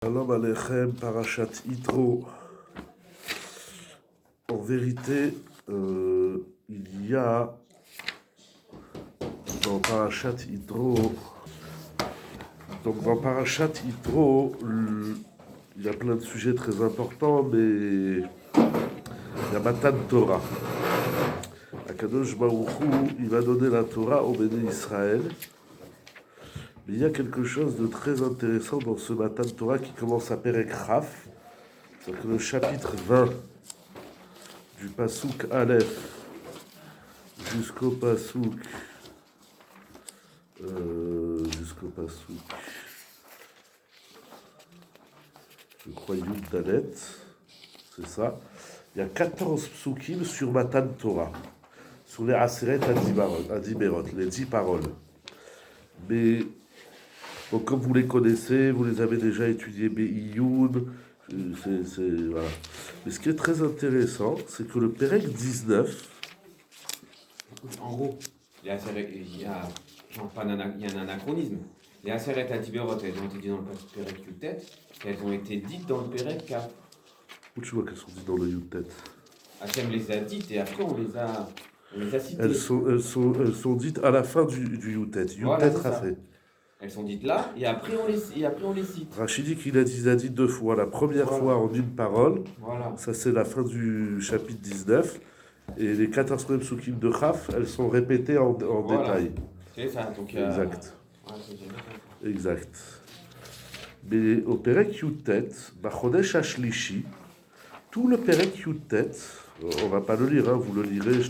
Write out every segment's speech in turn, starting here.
Shalom Aleichem, Parashat Yitro. En vérité, il y a dans Parashat Yitro, il y a plein de sujets très importants, mais il y a Matan Torah. Akadosh Baruch Hu, il va donner la Torah au Béné Israël. Mais il y a quelque chose de très intéressant dans ce Matan Torah qui commence à Perek Chaf. C'est-à-dire que le chapitre 20 du Pasuk Aleph jusqu'au Pasuk je crois Yud Dalet, c'est ça. Il y a 14 psukim sur Matan Torah, sur les Aseret Adiberot, les 10 paroles. Mais bon, comme vous les connaissez, vous les avez déjà étudiés, Be'iyun, voilà. Mais ce qui est très intéressant, c'est que le Perek 19... En gros, il y a un anachronisme. Les Aseret Adiberot, elles ont été dites dans le Perek Yutet, elles ont été dites dans le Perek Kaf. Où tu vois qu'elles sont dites dans le Yutet? Hachem les a dites et après on les a citées. Elles sont dites à la fin du Yutet. Voilà, Rafé. Elles sont dites là et après on les cite. Rachid dit qu'il a dit deux fois. La première fois en une parole, ça c'est la fin du chapitre 19. Et les 14 premiers psukim de Chaf, elles sont répétées en détail. C'est ça, donc exact. Exact. Mais au Perek Yutet, Bachodesh Ashlishi, tout le Perek Yutet, on ne va pas le lire, hein, vous le lirez,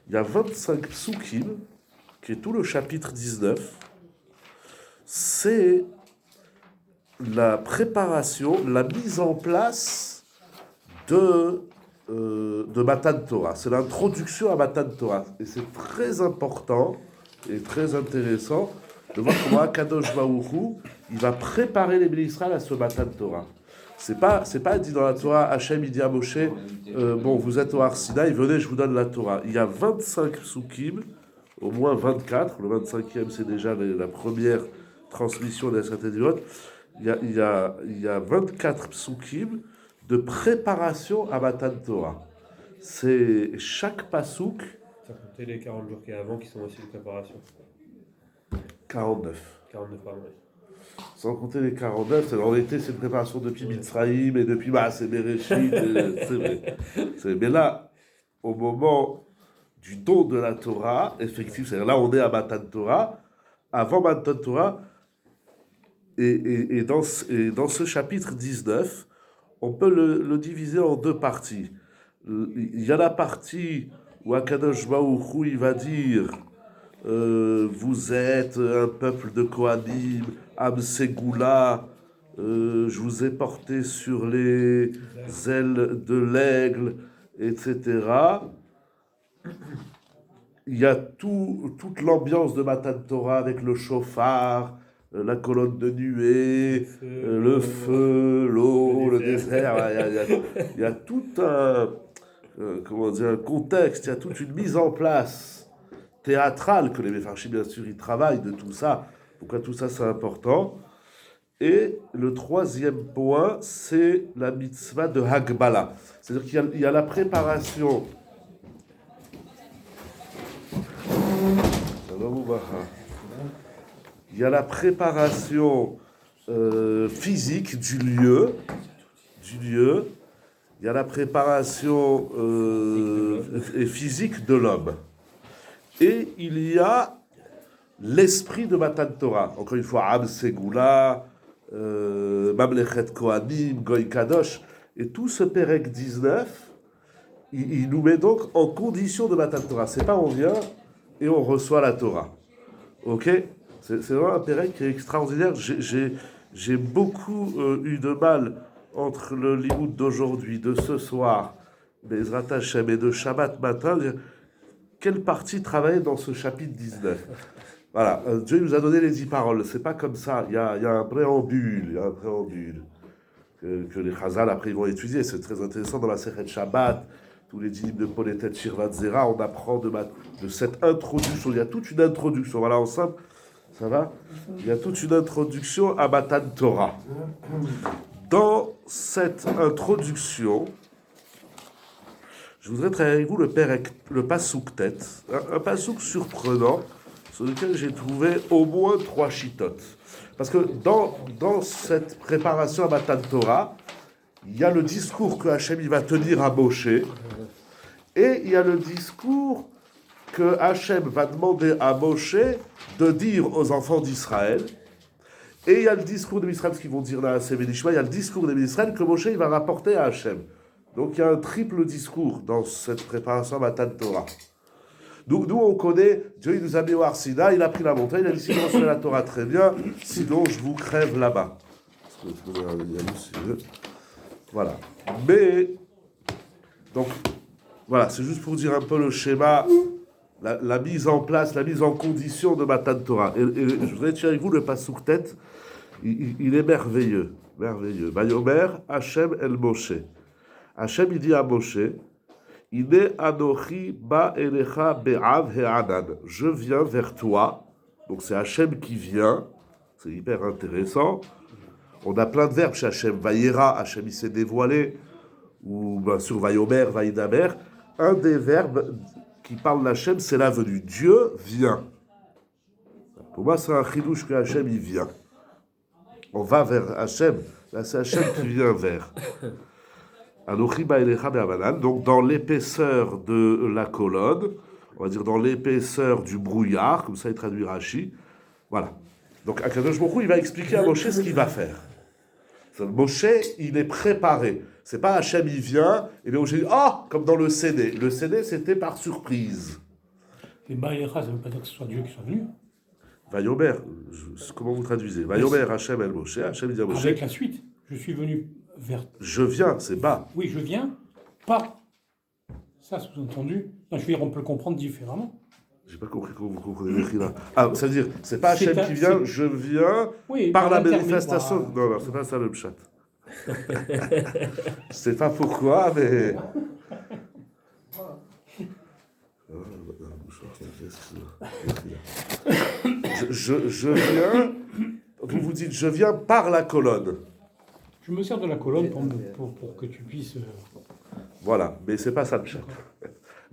il y a 25 psukim, qui est tout le chapitre 19, c'est la préparation, la mise en place de Matan Torah. C'est l'introduction à Matan Torah. Et c'est très important et très intéressant de voir comment Akadosh Baruch Hu, il va préparer les Béné Israël à ce Matan Torah. C'est pas dit dans la Torah, Hachem il dit à Moshe, bon vous êtes au Har Sinaï, venez je vous donne la Torah. Il y a 25 psukim, au moins 24, le 25e c'est déjà la première transmission de la Sainte Divot. Il y a 24 psukim de préparation à Matan Torah. C'est chaque pasuk. Ça comptait les 40 jours qu'il y a avant qui sont aussi de préparation. 49. 49 pardon, oui. Sans compter les 49, en été c'est une préparation depuis Mitzrayim et depuis c'est Bereshit, c'est vrai. Mais là, au moment du don de la Torah, effectivement, c'est-à-dire là on est à Matan Torah, avant Matan Torah, et dans ce chapitre 19, on peut le diviser en deux parties. Il y a la partie où Akadosh Baruch Hu il va dire vous êtes un peuple de Kohanim, Am Ségoula, je vous ai porté sur les ailes de l'aigle, etc. Il y a toute l'ambiance de Matan Torah avec le shofar, la colonne de nuée, le feu, l'eau, le désert. Il y a tout un contexte, il y a toute une mise en place théâtrale que les Mefarshim, bien sûr, ils travaillent de tout ça. Pourquoi tout ça, c'est important. Et le troisième point, c'est la mitzvah de Hagbala. C'est-à-dire qu'il y a la préparation. Il y a la préparation physique du lieu. Il y a la préparation physique de l'homme. Et il y a l'esprit de Matan Torah. Encore une fois, Am Ségoula, Mamlechet Kohanim, Goy Kadosh. Et tout ce Perek 19, il nous met donc en condition de Matan Torah. C'est pas on vient et on reçoit la Torah. Ok? C'est vraiment un Perek qui est extraordinaire. J'ai beaucoup eu de mal entre le limoud d'aujourd'hui, de ce soir, Bezrat Hashem, et de Shabbat matin. Quelle partie travailler dans ce chapitre 19? Voilà, Dieu nous a donné les 10 paroles. C'est pas comme ça. Il y a un préambule. Que les Chazal après ils vont étudier. C'est très intéressant dans la Sechet Shabbat. Tous les dîmes de Poletet, Shirvat Zera, on apprend de cette introduction. Il y a toute une introduction. Voilà, en simple, Ça va? Il y a toute une introduction à Matan Torah. Dans cette introduction, je voudrais travailler avec vous le Passouk tête, un Passouk surprenant sur lequel j'ai trouvé au moins 3 chitotes. Parce que dans cette préparation à Matan Torah, il y a le discours que Hachem il va tenir à Moshe, et il y a le discours que Hachem va demander à Moshe de dire aux enfants d'Israël. Et il y a le discours de Israël, ce qu'ils vont dire là à Sévénishma, il y a le discours de Israël que Moshe il va rapporter à Hachem. Donc il y a un triple discours dans cette préparation à Matan Torah. Nous on connaît, Dieu il nous a mis au Arsina, il a pris la montagne, il a dit si vous recevez la Torah très bien, sinon je vous crève là-bas. Voilà. Mais, donc, voilà, c'est juste pour dire un peu le schéma, la mise en place, la mise en condition de Matan Torah. Et je voudrais tirer avec vous le Passouk tête, il est merveilleux, merveilleux. Vayomer Hachem el Moshe. Hachem il dit à Moshe, Ine anochi ba elecha be'av he'anan. Je viens vers toi. Donc c'est Hachem qui vient. C'est hyper intéressant. On a plein de verbes chez Hachem. Vayera, Hachem il s'est dévoilé. Ou bien sûr Vayomer, Vaïdamer. Un des verbes qui parle d'Hachem, c'est la venue. Dieu vient. Pour moi, c'est un chidouche que Hachem il vient. On va vers Hachem. Là, c'est Hachem qui vient vers. Donc dans l'épaisseur de la colonne, on va dire dans l'épaisseur du brouillard, comme ça il traduit Rashi. Voilà. Donc Akadosh Baruch Hu, il va expliquer à Moshe ce qu'il va faire. Moshe, il est préparé. C'est pas Hachem, il vient, et Moshe dit, comme dans le CD. Le CD, c'était par surprise. Et Baïra, ça ne veut pas dire que ce soit Dieu qui soit venu. Vayomer, comment vous traduisez? Vayomer Hachem el Moshe, Hachem dit à Moshe. Avec la suite, je suis venu vers. Je viens, c'est bas. Oui, je viens, pas. Ça, sous-entendu. Non, je veux dire, on peut le comprendre différemment. J'ai pas compris comment vous comprenez l'écrit là. Ça veut dire, c'est pas Hachem qui vient, je viens oui, par la manifestation. Non, c'est pas ça le pshat. Je sais pas pourquoi, mais. Je viens. Vous vous dites, je viens par la colonne. Je me sers de la colonne pour que tu puisses. Voilà, mais c'est pas ça le pshat.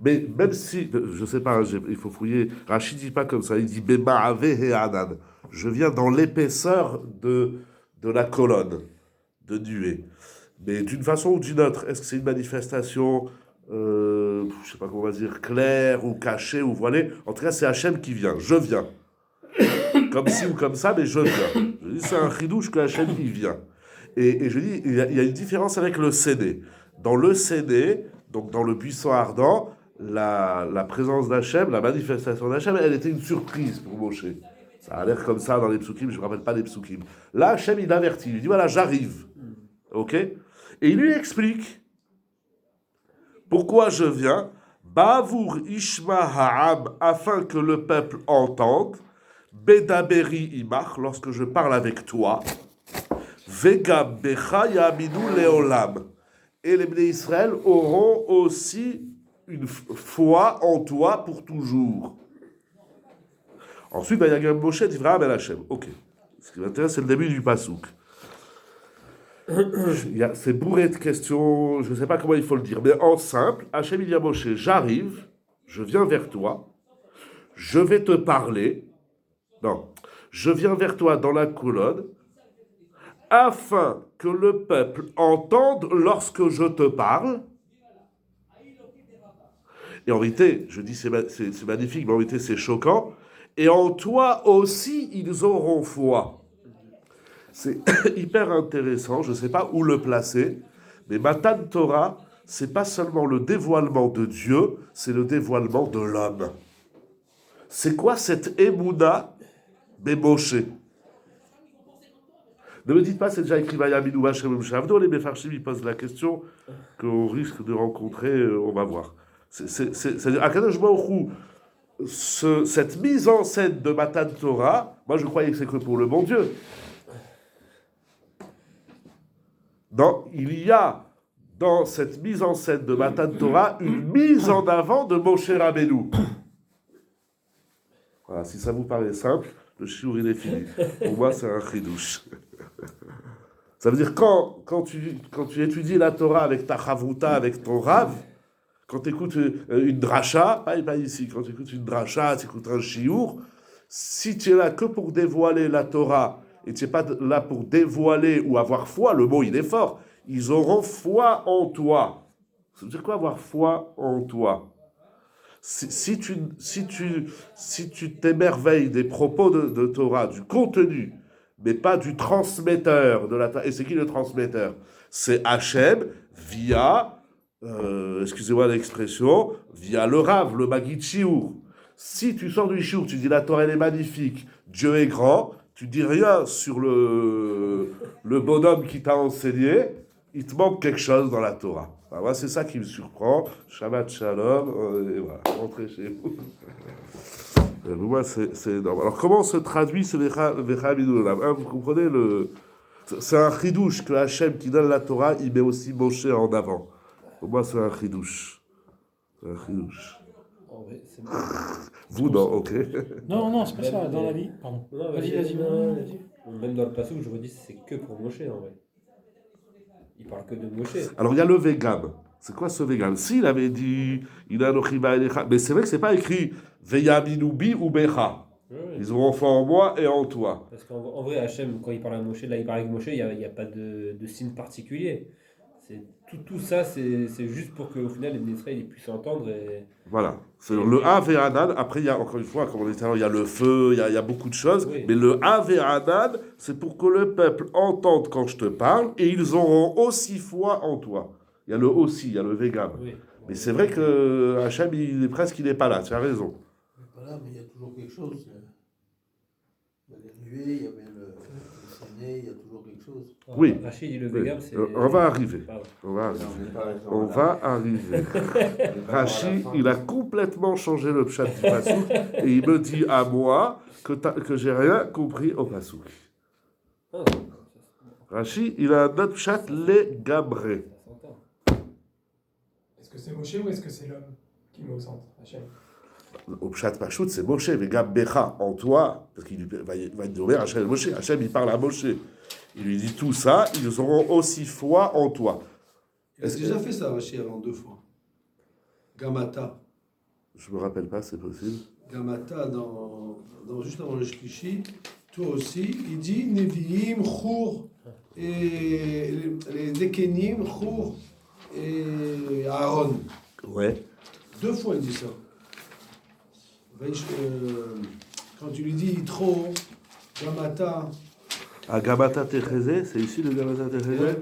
Mais même si, je sais pas, il faut fouiller, Rachid dit pas comme ça, il dit Bema'ave et Anan. Je viens dans l'épaisseur de la colonne de nuée. Mais d'une façon ou d'une autre, est-ce que c'est une manifestation, je sais pas comment on va dire, claire ou cachée ou voilée? En tout cas, c'est Hachem qui vient. Je viens. Comme ci ou comme ça, mais je viens. Je dis, c'est un chidouche que Hachem il vient. Et je dis, il y a une différence avec le Séné. Dans le Séné, donc dans le buisson ardent, la présence d'Hachem, la manifestation d'Hachem, elle était une surprise pour Moshe. Ça a l'air comme ça dans les psukim, je ne me rappelle pas les psukim. Là, Hachem, il avertit, il lui dit, voilà, j'arrive. Ok? Et il lui explique pourquoi je viens. Bavour Ishma Ha'am, afin que le peuple entende. Bedaberi Imach, lorsque je parle avec toi. Vegam Becha Yaminu Leolam. Et les Bnei Israël auront aussi une foi en toi pour toujours. Ensuite, il y a Moshe d'Ivra Ben Hachem. Ok. Ce qui m'intéresse, c'est le début du Passouk. C'est bourré de questions, je ne sais pas comment il faut le dire, mais en simple, Hachem il dit à Moshe, j'arrive, je viens vers toi, je vais te parler, je viens vers toi dans la colonne, afin que le peuple entende lorsque je te parle. Et en vérité, je dis c'est magnifique, mais en vérité c'est choquant. Et en toi aussi, ils auront foi. C'est hyper intéressant, je ne sais pas où le placer, mais Matan Torah, c'est pas seulement le dévoilement de Dieu, c'est le dévoilement de l'homme. C'est quoi cette Emouna Moshe? Ne me dites pas, c'est déjà écrit Vayaminu Hashem Shavdo, les Mefarshim, ils posent la question qu'on risque de rencontrer, on va voir. C'est-à-dire, Akadosh Baruch Hu, cette mise en scène de Matan Torah, moi je croyais que c'est que pour le bon Dieu. Il y a dans cette mise en scène de Matan Torah une mise en avant de Moshe Rabbeinu. Voilà, si ça vous paraît simple, le shiur il est fini. Pour moi, c'est un chidouche. Ça veut dire quand tu étudies la Torah avec ta chavruta, avec ton rav, quand tu écoutes une dracha, pas ici, quand tu écoutes une dracha, tu écoutes un shiur, si tu es là que pour dévoiler la Torah et tu n'es pas là pour dévoiler ou avoir foi, le mot il est fort, ils auront foi en toi. Ça veut dire quoi avoir foi en toi? Si tu t'émerveilles des propos de Torah, du contenu, mais pas du transmetteur de la Torah, et c'est qui le transmetteur? C'est Hachem via, excusez-moi l'expression, via le Rav, le Maggid Shiur. Si tu sors du Shiur, tu dis la Torah elle est magnifique, Dieu est grand, tu dis rien sur le bonhomme qui t'a enseigné, il te manque quelque chose dans la Torah. Alors moi, c'est ça qui me surprend. Shabbat Shalom, et voilà, rentrez chez vous. Moi, c'est énorme. Alors, comment se traduit ce Vecha Midolam? Vous comprenez c'est un chidouche que Hachem, qui donne la Torah, il met aussi Moshe en avant. Pour moi, c'est un chidouche. C'est un chidouche. En vrai, c'est bon. Vous, non, ok. Non, c'est pas ça, dans la vie. Pardon. Non, Vas-y. Même dans le passage, je redis, c'est que pour Moshe en vrai. Il parle que de Moshe. Alors, il y a le Vegam. C'est quoi ce Vegam? S'il avait dit, il a Nochiba Elecha, mais c'est vrai que c'est pas écrit Veyaminubi ou Becha. Ouais. Ils auront foi en moi et en toi. Parce qu'en vrai, Hachem, quand il parle à Moshe, là, il parle avec Moshe, il n'y a pas de signe particulier. Tout ça, c'est juste pour qu'au final, les Israéliens puissent entendre. Et... Voilà. C'est le Ave'anan. Après, il y a, encore une fois, comme on dit tout à l'heure, il y a le feu, il y a beaucoup de choses. Oui. Mais le Ave'anan, c'est pour que le peuple entende quand je te parle et ils auront aussi foi en toi. Il y a le aussi, il y a le Vegam. Oui. Mais c'est vrai que Hachem, il n'est pas là. Tu as raison. Voilà, mais il y a toujours quelque chose. Il y a les nuées, il y avait le Séné, il y a toujours quelque chose. Oui. Rachid dit le Oui. Vegam, c'est. On va arriver. Pardon. On va Non, arriver. on n'est pas resté en On là. va arriver. Rachid, il a complètement changé le pshat du pasouk et il me dit à moi que j'ai rien compris au pasouk. Ah, Rachid, il a un autre pshat, les gabrés. ça s'entend. Est-ce que c'est Moshe ou est-ce que c'est l'homme qui met au centre, Hachem? Au pshat pachout, c'est Moshe, Vegam Becha, en toi, parce qu'il va dire Hachem Moshe. Hachem, il parle à Moshe. Il lui dit tout ça, ils auront aussi foi en toi. Il a déjà fait ça, Rachid, avant 2 fois. Gamata. Je me rappelle pas, c'est possible. Gamata, juste avant le Shlishi, toi aussi, il dit Nevi'im, Chour, et les Dekenim, Chour et Aaron. Ouais. 2 fois, il dit ça. Quand tu lui dis trop, Gamata, À Gamata Techezé, c'est ici le Gamata Techezé?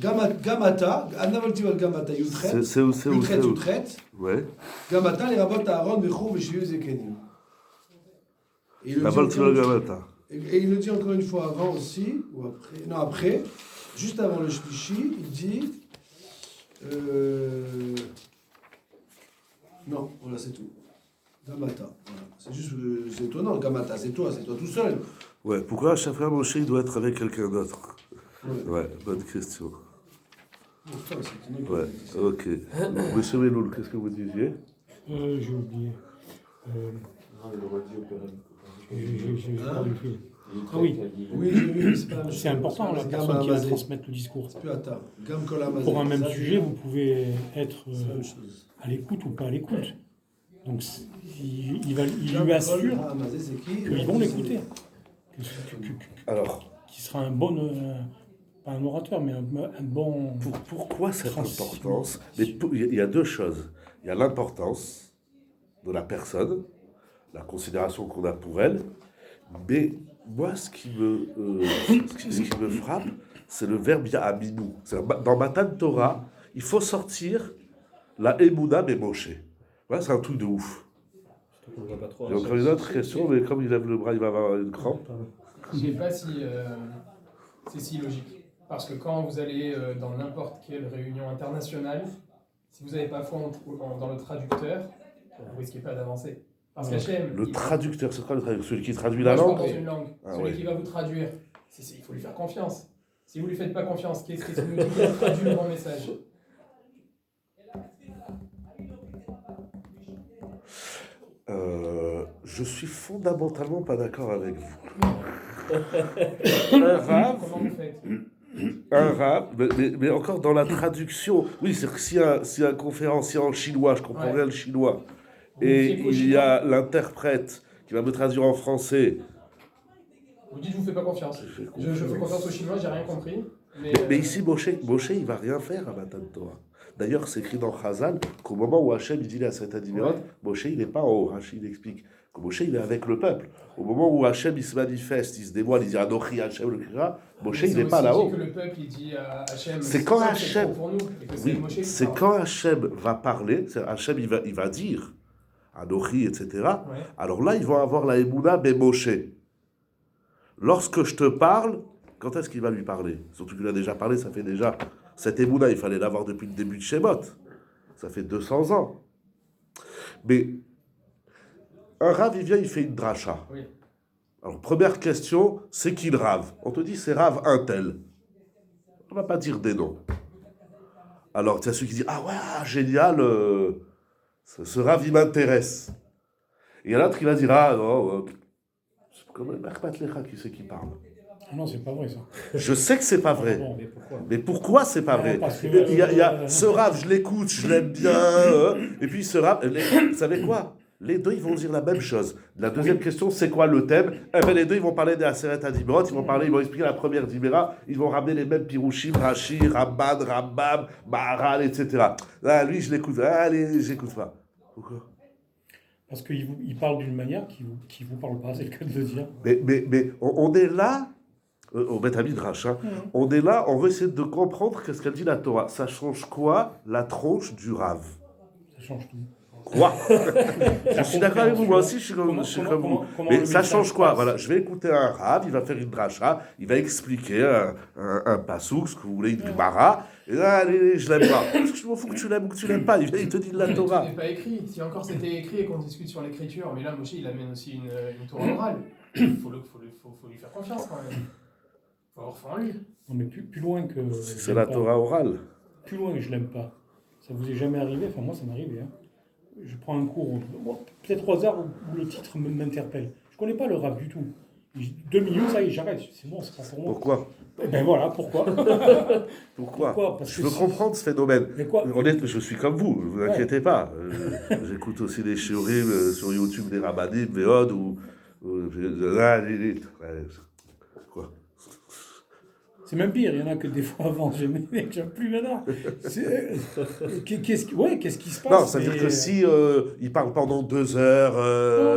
Gamata, Anavoltival Gamata, Yutret, C'est où? Yutret, Ouais. Gamata, les rabots Aaron, Bechou, Beshiyu, Zekenim. Et il le La dit balle sur encore le une fois- Gamata. et il le dit encore une fois avant aussi, ou après, non après, juste avant le Shlishi, il dit, non, voilà c'est tout. Gamata, voilà. C'est juste, c'est étonnant, Gamata, c'est toi tout seul. Ouais, pourquoi à chaque fois Moshe il doit être avec quelqu'un d'autre? Ouais. Ouais, bonne question. Bon, ça, c'est étonnant. Ouais, ok. Monsieur Meloul, qu'est-ce que vous disiez? J'ai oublié. Non, il aurait dit au péril. J'ai Hein perdu le fil. Il est Ah oui. très dit- Oui, j'ai vu, mais c'est pas la même C'est chose. important, la C'est personne qui va Gamma transmettre le discours. C'est plus Atta. Gam Kol Hamazé. Pour un même Ça, sujet, vous pouvez être c'est la même chose. à l'écoute ou pas à l'écoute. Donc, il Gam lui Kol assure Hamazé, c'est qui qu'ils vont l'écouter. Alors, Qui sera un bon, pas un orateur, mais un bon. pourquoi cette Transmission. importance? Il y a 2 choses. Il y a l'importance de la personne, la considération qu'on a pour elle, mais moi, ce qui me frappe, c'est le verbe Ya'aminu. Dans Matan Torah, il faut sortir la Emouna mais Moshe. Voilà, c'est un truc de ouf. On ne voit pas trop. J'ai encore une autre question, mais comme il lève le bras, il va avoir une crampe. Je ne sais pas si c'est si logique. Parce que quand vous allez dans n'importe quelle réunion internationale, si vous n'avez pas foi dans le traducteur, vous risquez pas d'avancer. Parce qu'Hachem, Le il- traducteur, c'est quoi le traducteur? Celui qui traduit Moi, la je langue? parle dans une langue. Ah, Celui ouais. qui va vous traduire, il faut lui faire confiance. Si vous ne lui faites pas confiance, qu'est-ce qu'il nous dit qu'il traduit le bon message? je suis fondamentalement pas d'accord avec vous. Un Rav, Comment vous faites? mais encore dans la traduction. Oui, c'est que si un conférencier en chinois, je comprends Ouais. rien le chinois, Vous et fiez qu'au il y chinois? a l'interprète qui va me traduire en français. Vous dites, je vous fais pas confiance. Je fais Je fais confiance aux Chinois, j'ai rien compris. Mais ici, Moshe, il va rien faire à Matan Torah. D'ailleurs, c'est écrit dans Chazal qu'au moment où Hachem il dit la Seta Dimerot, Ouais. Moshe il n'est pas en haut. Rachid explique que Moshe il est avec le peuple. Au moment où Hachem il se manifeste, il se dévoile, il dit Anochi Hachem le Kira, Moshe il n'est pas là-haut. C'est que le peuple il dit à Hachem, C'est quand ça, Hachem- trop pour nous, et que c'est Oui, Moshe qui c'est parle. quand Hachem va parler, Hachem il va dire Anochi, etc. Ouais. Alors là, ils vont avoir la Emouna ben Moshe. Lorsque je te parle, quand est-ce qu'il va lui parler? Surtout qu'il a déjà parlé, ça fait déjà... Cette Emouna, il fallait l'avoir depuis le début de Shemot. Ça fait 200 ans. Mais un Rav, il vient, il fait une dracha. Oui. Alors, première question, c'est qui le Rav? On te dit, c'est Rav un tel. On va pas dire des noms. Alors, tu as celui qui dit, ah ouais, génial, ce Rav, il m'intéresse. Et il y a l'autre qui va dire, ah non, c'est comme Merpat Lecha, qui c'est qui parle? Ah non, c'est pas vrai ça. Je sais que c'est pas vrai. Bon, Mais pourquoi? Mais pourquoi c'est pas vrai? Parce que, Il y a ce Rav, je l'écoute, je l'aime bien. Et puis ce Rav, vous savez quoi? Les deux, ils vont dire la même chose. La deuxième question, c'est quoi le thème? Eh ben, les deux, ils vont parler des Aseret Adibrot, ils vont expliquer la première Dibera, ils vont ramener les mêmes Pirouchim, Rashi, Ramban, Rambam, Maharal, etc. Là, lui, je l'écoute. Allez, j'écoute pas. Pourquoi? Parce qu'il parle d'une manière qui vous parle pas, c'est le cas de le dire. Mais on est là, au Beth Midrash, hein, on est là, on veut essayer de comprendre qu'est-ce qu'elle dit la Torah. Ça change quoi la tronche du Rav? Ça change tout. Quoi? Je suis d'accord avec vous, moi aussi je suis comme vous. Mais le ça message change quoi? passe? Voilà, je vais écouter un Rav, il va faire une dracha, il va expliquer un pasouk, ce que vous voulez, une Gemara, et là, allez, je l'aime pas. Je m'en fous que tu l'aimes ou que tu l'aimes pas, il te dit de la Torah. Tout n'est pas écrit. Si encore c'était écrit et qu'on discute sur l'écriture, mais là, Moshe, il amène aussi une Torah orale. Il faut lui faire confiance quand même. Il faut avoir foi en lui. Non, mais plus loin que. C'est j'aime la pas. Torah orale. Plus loin que je l'aime pas. Ça vous est jamais arrivé? Enfin, moi, ça m'est arrivé. Hein. Je prends un cours, peut-être au hasard, où le titre m'interpelle. Je connais pas le rap du tout. 2 minutes, ça y est, j'arrête. C'est bon, c'est pas pour moi. Pourquoi? Eh ben voilà, pourquoi? Pourquoi? Parce Je que veux comprendre ce phénomène. Mais quoi? Honnêtement, je suis comme vous, ne vous inquiétez pas. J'écoute aussi des shiurim sur YouTube, des rabbanim, des odes, quoi? C'est même pire, il y en a que des fois avant, j'aime plus maintenant. Qu'est-ce qui se passe? Non, c'est-à-dire que si il parle pendant 2 heures,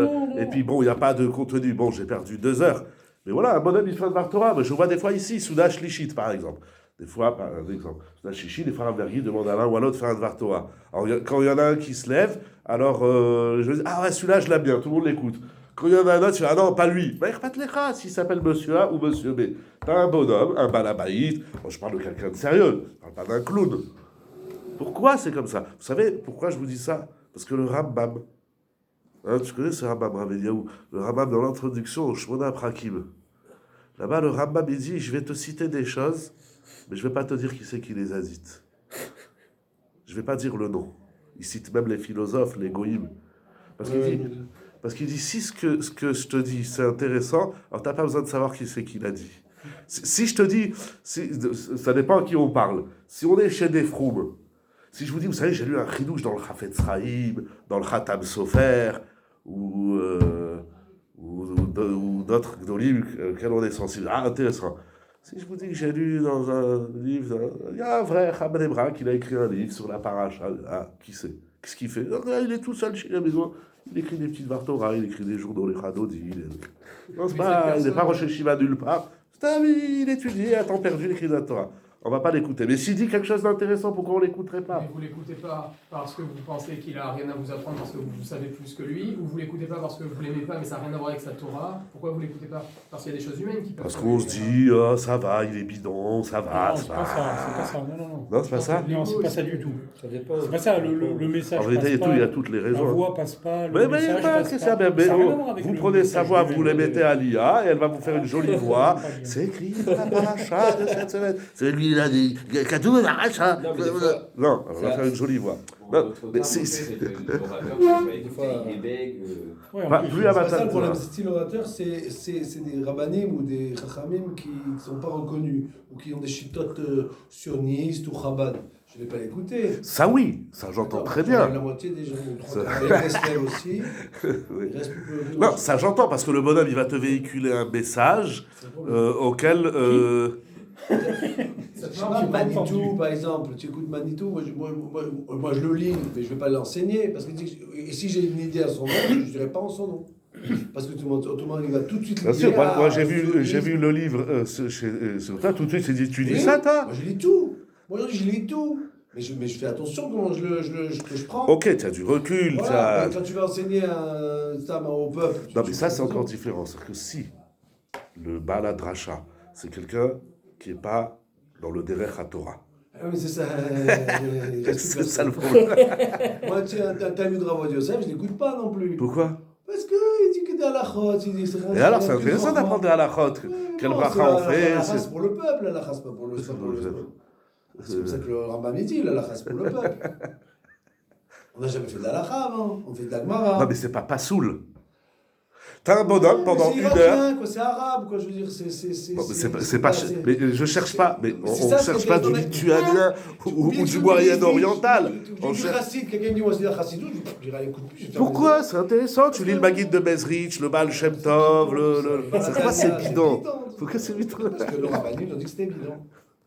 Non. et puis bon, il n'y a pas de contenu, bon, j'ai perdu 2 heures. Mais voilà, un bonhomme, il fait de Torah. Mais je vois des fois ici, Souda Shlichit, par exemple. Des fois, par exemple, Souda Shlichit, les frères Vergui demandent à l'un ou à l'autre de faire un Dvar Torah. Alors, quand il y en a un qui se lève, alors je dis, ah ouais, celui-là, je l'aime bien, tout le monde l'écoute. Quand il y en a un autre, je dis, ah non, pas lui. Mais pas de l'écra, s'il s'appelle monsieur A ou monsieur B. T'as un bonhomme, un balabaït. Moi, je parle de quelqu'un de sérieux, je parle pas d'un clown. Pourquoi c'est comme ça? Vous savez pourquoi je vous dis ça? Parce que le Rambam, hein, tu connais ce Rambam, Rav Eliaou? Le Rambam, dans l'introduction au Shmona Prakim. Là-bas, le Rambam, il dit, je vais te citer des choses, mais je ne vais pas te dire qui c'est qui les a dites. Je ne vais pas dire le nom. Il cite même les philosophes, les goïms. Parce qu'il dit, si ce que je te dis, c'est intéressant, alors tu n'as pas besoin de savoir qui c'est qui l'a dit. Si je te dis, ça dépend à qui on parle. Si on est chez des froums, si je vous dis, vous savez, j'ai lu un chidouche dans le Chafetz Chaim, dans le Khatam Sofer, ou d'autres gdolim auxquels on est sensible. Ah, intéressant. Si je vous dis que j'ai lu dans un livre, il y a un vrai Chaim Ebra qui a écrit un livre sur la paracha. Ah, qui c'est? Qu'est-ce qu'il fait? Il est tout seul chez la maison. Il écrit des petites Vartora, il écrit des journaux, les Chadodi. Non, c'est pas, il n'est pas Rosh Shiva nulle part. Il étudie à temps perdu, il écrit la Torah. On va pas l'écouter. Mais s'il dit quelque chose d'intéressant, pourquoi on l'écouterait pas? Mais vous l'écoutez pas parce que vous pensez qu'il a rien à vous apprendre parce que vous savez plus que lui, ou vous l'écoutez pas parce que vous l'aimez pas mais ça n'a rien à voir avec sa Torah. Pourquoi vous l'écoutez pas? Parce qu'il y a des choses humaines qui peuvent... Parce qu'on se dit, oh, ça va, il est bidon, ça va. Non, c'est pas ça, non. Non, c'est pas ça? Non, c'est pas ça du tout. Ça dépend. C'est pas ça, le message. En vérité, il y a toutes les La raisons. voix passe pas, le Mais message passe c'est pas. ça, mais Ça a rien à voir avec vous le prenez sa message voix, du vous la vélo. mettez à l'IA, et elle va vous faire une jolie voix. C'est écrit dans la paracha de cette semaine. C'est lui, il a dit, Katou, arrache, hein. Non, mais des fois, Non, on va ça- faire une jolie voix. En Non, d'autres mais termes, c'est- en fait, c'est- c'est que l'orateur, tu vas Des écouter, fois, il est bègue. Ouais, en Pas plus, plus à C'est pas ça le Matan problème, Torah. c'est style orateur, c'est des rabbanim ou des chachamim qui ne sont pas reconnus ou qui ont des chitotes sionistes ou chabad. Je ne vais pas l'écouter. Ça oui, ça j'entends très La bien. moitié des gens, Ça- il reste elle aussi. Oui. Il reste plus que- Non, ça j'entends parce que le bonhomme il va te véhiculer un message C'est le problème. auquel. Ça te Je sais marche, pas, j'ai pas Manitou, entendu. par exemple, tu écoutes Manitou, moi, je le lis, mais je ne vais pas l'enseigner, parce que et si j'ai une idée à son nom, je ne dirai pas en son nom. Parce que tout le monde il va tout de suite Bien lier sûr, à- moi au j'ai vu le livre sur toi, tout de suite j'ai dit, tu dis Oui, ça toi? Moi je lis tout. Moi je lis tout. Mais je fais attention comment que je prends. Ok, tu as du recul, Voilà, t'as- mais quand tu vas enseigner au peuple. Non mais ça c'est encore différent, c'est que si le Balad Racha, c'est quelqu'un qui n'est pas dans le Derech HaTorah. Ah oui, c'est ça. C'est ça le problème. Moi, tu sais, un Talmud Rav Yosef, je l'écoute pas non plus. Pourquoi? Parce qu'il dit que des halachot, il dit Et alors c'est intéressant d'apprendre des halachot. Quel bracha on fait? C'est pour le peuple, l'halakha, c'est pas pour le peuple. C'est pour ça que le Rambam dit, l'halakha, c'est pour le peuple. On n'a jamais fait de l'halakha avant, on fait de l'agmara. Non mais c'est pas Passoul. T'as un bonhomme pendant C'est une heure. irakien, quoi, c'est arabe, quoi, je veux dire, c'est... Bon, mais c'est pas. Mais je cherche pas. Mais C'est on ça, cherche c'est pas que du dans la- lituanien ou du Moyen-Oriental. On On dit cherche- chassid, quelqu'un dit, moi, c'est la chassidou, je dirais, écoute plus. je vais faire Pourquoi? mes- C'est intéressant. Tu lis le Maguide de Bezrich, le Baal Shem Tov, C'est quoi ces bidons? Pourquoi c'est bidon? Parce que le rabbinim ont dit que c'était bidon.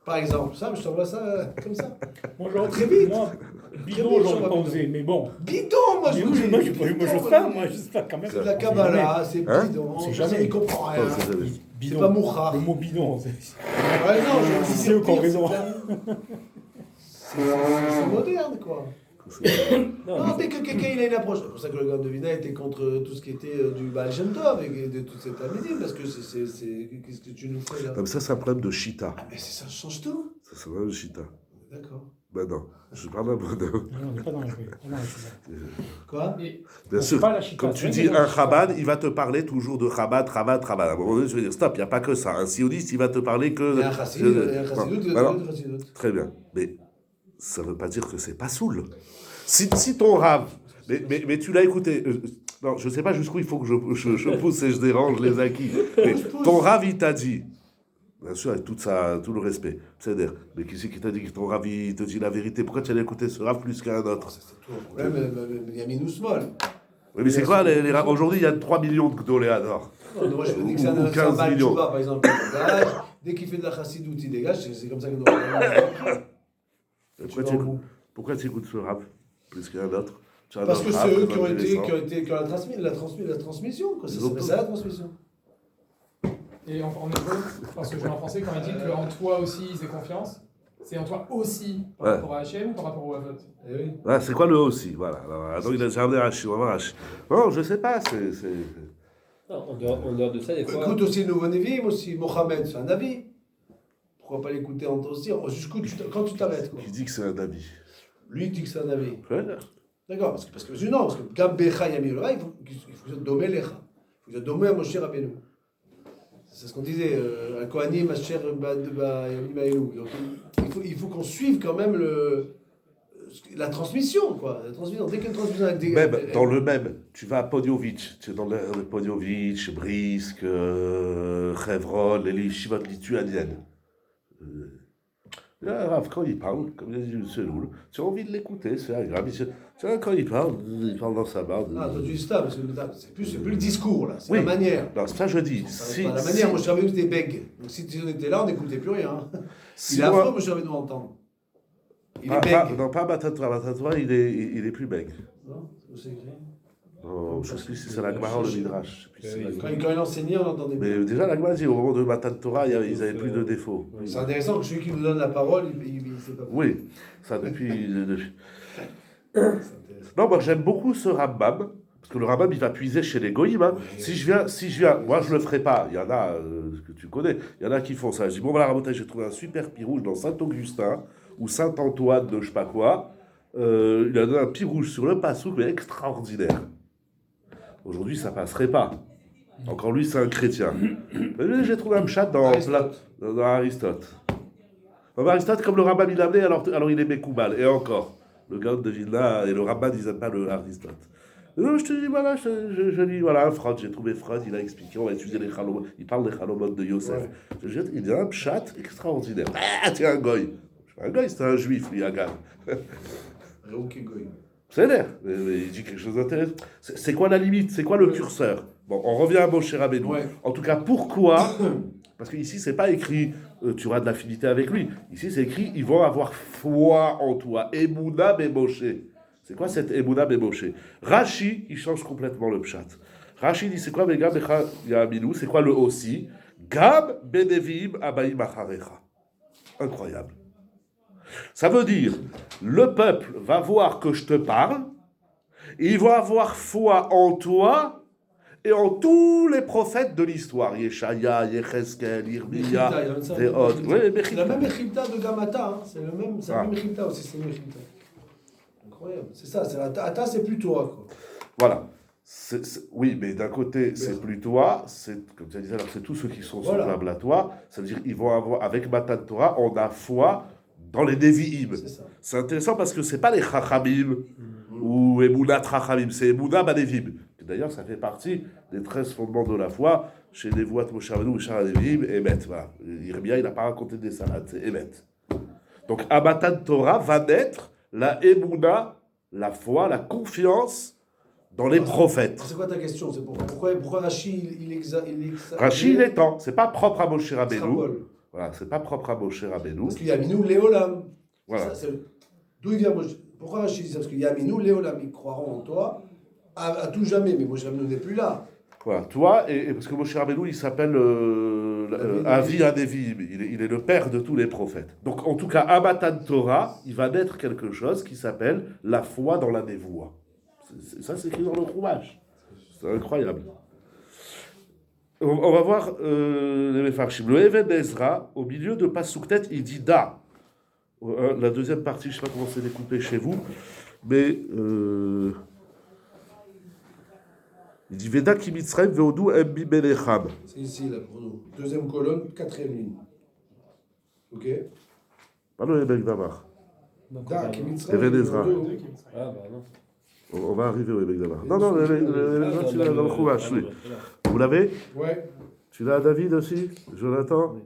Par exemple, ça, je t'envoie ça comme ça. Moi, genre, Très vite. Moi, bidon, vite, j'aurais j'en pas ai osé, mais bon. Bidon, moi, je Mais vous oui, dis. moi, Bidon, j'ose pas, moi, j'ose pas quand même. C'est de la Kabbalah, c'est Hein bidon. On sait Personne jamais. n'y comprend rien. Oh, c'est jamais. C'est Bidon. pas Mouchar. Le mot bidon, c'est... Ouais, non, je C'est eux qui ont raison. C'est moderne, quoi. non, Non, dès que quelqu'un il a une approche, c'est pour ça que le grand Devina était contre tout ce qui était du Baal Shem Tov et de toute cette amitié, parce que qu'est-ce que tu nous fais là? Comme ça, c'est un problème de Chita. Ah, mais ça change tout. Ça, c'est un problème de Chita. D'accord. Ben non, je parle d'un bonhomme. Non, on n'est pas dans les trucs. Non, non, Quoi? Et Bien Non, sûr, c'est pas la Chita, comme c'est tu vrai dis que c'est un la Chita. Chabad, il va te parler toujours de Chabad. À un moment donné, je vais dire stop, il n'y a pas que ça. Un sioniste, il va te parler que. Il y a un chassidut, il y a un chassidut, Non, alors, il y a un chassidut. très bien. Mais ça ne veut pas dire que c'est pas saoul. Si ton rave, mais tu l'as écouté. Non, je ne sais pas jusqu'où il faut que je pousse et je dérange les acquis. Mais ton rave, il t'a dit. Bien sûr, avec tout le respect. C'est-à-dire, mais qui c'est qui t'a dit que ton rave, il te dit la vérité? Pourquoi tu allais écouter ce rave plus qu'un autre? C'est tout le problème, il y a Minus Moll. Oui, mais c'est quoi les raves? Aujourd'hui, il y a 3 millions de doléadors. Non, moi je dis que c'est Ou un 15 Baal millions. Tshuva, par exemple, il dégage. Dès qu'il fait de la chassidoute, il dégage, c'est comme ça qu'on doit. Pourquoi tu écoutes ce rap plus qu'un autre? Tu Parce adores que le rap, c'est eux c'est qui ont intéressant. la transmission, quoi. Ils ont C'est tout. ça la transmission. Et en hébreu, parce que je en français, quand il dit qu'en toi aussi ils aient confiance, c'est en toi aussi par Ouais. rapport à Hachem ou par rapport au Havot. Eh oui. Ah, c'est quoi le aussi? Voilà. Alors, donc il a ramené Rashi, on va voir Rashi. Non, je sais pas, c'est... non, en dehors de ça, des fois. Écoute aussi le nouveau Nevim, aussi Mohamed, c'est un avis. Pourquoi pas l'écouter en toi aussi? Jusqu'où quand tu t'arrêtes, quoi. Qui dit que c'est un avis? Lui, il dit que c'est un avis. Ouais. D'accord, parce que non, parce que Gab Becha Yamilora, il faut que tu domé Lecha. Il faut que tu domé à Moshe Rabbeinu. C'est ce qu'on disait, à Kohanim, Asher, Yamim Aelou. Donc, il faut qu'on suive quand même la transmission, quoi. La transmission, dès qu'une transmission avec des... Même, dans le même, tu vas à Podiovic, tu es dans l'air de Podiovic, Brisk, Chevron, les yeshivot lituaniennes. Quand il parle, comme il a dit M. Loul, tu as envie de l'écouter, c'est agréable. Tu vois, quand il parle dans sa barbe. Ah, toi, tu dis ça, parce que c'est plus le discours, là, c'est Oui. la manière. Alors, ça, je dis. C'est pas la manière, Moshe Rabbeinu, c'était bègue. Donc si on était là, on n'écoutait plus rien. Hein. Il est moi- affreux, Moshe Rabbeinu, à entendre. Il est pas, bègue. non, pas Batatora, il est plus bègue. Non, c'est où c'est écrit. Non, je sais plus si c'est la Gemara ou le Midrash. Je sais plus si c'est la Gemara. Quand il enseignait, on entendait plus. Mais déjà, la Gemara dit, au moment de Matan Torah, ils n'avaient plus de défauts. C'est intéressant que celui qui nous donne la parole, il sait pas. Oui, ça depuis... Non, moi j'aime beaucoup ce Rambam, parce que le Rambam il va puiser chez les goïms. Hein. Si je viens, moi je le ferai pas, il y en a que tu connais, il y en a qui font ça. Je dis, bon voilà, Rabotai, j'ai trouvé un super pirouge dans Saint-Augustin, ou Saint-Antoine de je sais pas quoi. Il a donné un pirouge sur le Passouk, mais extraordinaire. Aujourd'hui, ça passerait pas. Encore lui, c'est un chrétien. Mais j'ai trouvé un chat dans Aristote. dans Aristote. Aristote, comme le Rambam il amenait, alors il aimait Koubal. Et encore, le Gaon de Vilna et le Rambam, ils n'aiment pas le Aristote. Non, je te dis, voilà, je lis, voilà, Freud, j'ai trouvé Freud, il a expliqué, on va étudier les Chalomot, il parle des Chalomot de Yosef. Ouais. Il dit un pshat extraordinaire. Ah, t'es un goy. Un goy, c'est un juif, lui, Agal. Ok, Goy. C'est l'air, mais il dit quelque chose d'intéressant. C'est quoi la limite? C'est quoi le curseur? Bon, on revient à Moshe Rabbeinu. Ouais. En tout cas, pourquoi? Parce qu'ici, c'est pas écrit tu auras de l'affinité avec lui. Ici, c'est écrit ils vont avoir foi en toi. Emouna Moshe. C'est quoi cette Emouna Moshe? Rashi, il change complètement le pshat. Rashi dit c'est quoi Begam Becha Ya'aminu? C'est quoi le aussi? Gam Benevim Abaim Acharecha. Incroyable. Ça veut dire, le peuple va voir que je te parle, et il va avoir foi en toi et en tous les prophètes de l'histoire. Yeshaya, Yecheskel, Irmia, Ve'od. C'est la même Echilta de Gamata, hein. C'est la même Echilta aussi, c'est une Echilta. Incroyable, c'est ça, Ata c'est plus toi, quoi. Voilà. Oui, mais d'un côté, c'est plus toi, comme tu as dit alors, c'est tous ceux qui sont semblables à toi. Ça veut dire qu'ils vont avoir, avec Matan Torah, on a foi dans les Nevi'im. C'est intéressant parce que c'est pas les Chachamim ou Emunat Chachamim, c'est Emunat Banevim. D'ailleurs, ça fait partie des 13 fondements de la foi chez les Voat Moshe Rabbeinu, Richard Nevim, Emet. Voilà. Irmia, il n'a pas raconté des salades, c'est Emet. Donc, à Matan Torah va naître la Emunat, la foi, la confiance dans les prophètes. C'est quoi ta question? C'est pourquoi Rashi il Rashi, il est temps. C'est pas propre à Moshe Rabbeinu. Voilà, c'est pas propre à Moshe Rabbeinu. Parce qu'il y a Minou Léolam. Voilà. D'où il vient Moshe? Pourquoi Rashi dit ça? Parce qu'il y a Minou Léolam, ils croiront en toi à tout jamais, mais Moshe Rabbeinu n'est plus là. Voilà, toi, et parce que Moshe Rabbeinu, il s'appelle Avi Adevim, il est le père de tous les prophètes. Donc, en tout cas, à Matan Torah, il va naître quelque chose qui s'appelle la foi dans la névoie. Ça, c'est écrit dans le Chumash. C'est incroyable. On va voir les Mefarshim. Le Even d'Ezra, au milieu de Pasuktet, il dit Da. La deuxième partie, je ne sais pas comment c'est découpé chez vous, mais il dit Veda ki Mitzrayim veodu embi belecham. C'est ici, là, pour nous. Deuxième colonne, quatrième ligne. Ok? Pas le Ebek Damar. Da, ki Mitzrayim Even d'Ezra. Ah bah non. On va arriver au Ebek Damar. Non, tu l'as dans le Chumash, oui. Vous l'avez? Ouais. Tu l'as, David aussi? Jonathan?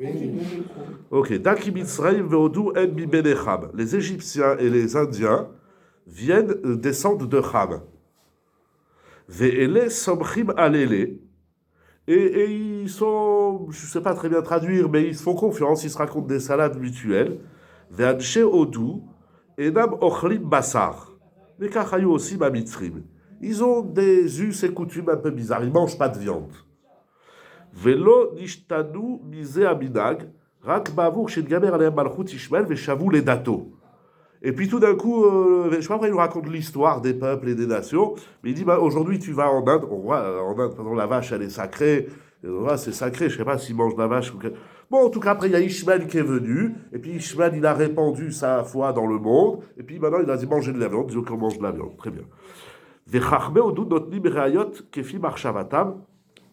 Oui. Ok. Daki Mitzrayim veodu embi belecham. Les Égyptiens et les Indiens descendent de Ham. Ve'ele somchim alele. Et ils sont, je ne sais pas très bien traduire, mais ils se font confiance, ils se racontent des salades mutuelles. Ve'anshe odu enam ochlim basar. Les kachayu aussi mamitzrim. Ils ont des us et coutumes un peu bizarres, ils ne mangent pas de viande. Ve'lo nishtanu mise aminag, rak bavur shedgamer aleim malchut Ishmael ve'shavu les dato. Et puis tout d'un coup, je ne sais pas pourquoi il nous raconte l'histoire des peuples et des nations, mais il dit aujourd'hui tu vas en Inde, on voit en Inde, par exemple, la vache elle est sacrée, c'est sacré, je ne sais pas s'ils mangent la vache. Bon, en tout cas, après il y a Ishmael qui est venu, et puis Ishmael il a répandu sa foi dans le monde, et puis maintenant il a dit manger de la viande, disons qu'on mange de la viande, très bien. Vechachme odu notnim reayot kefi marshavatam,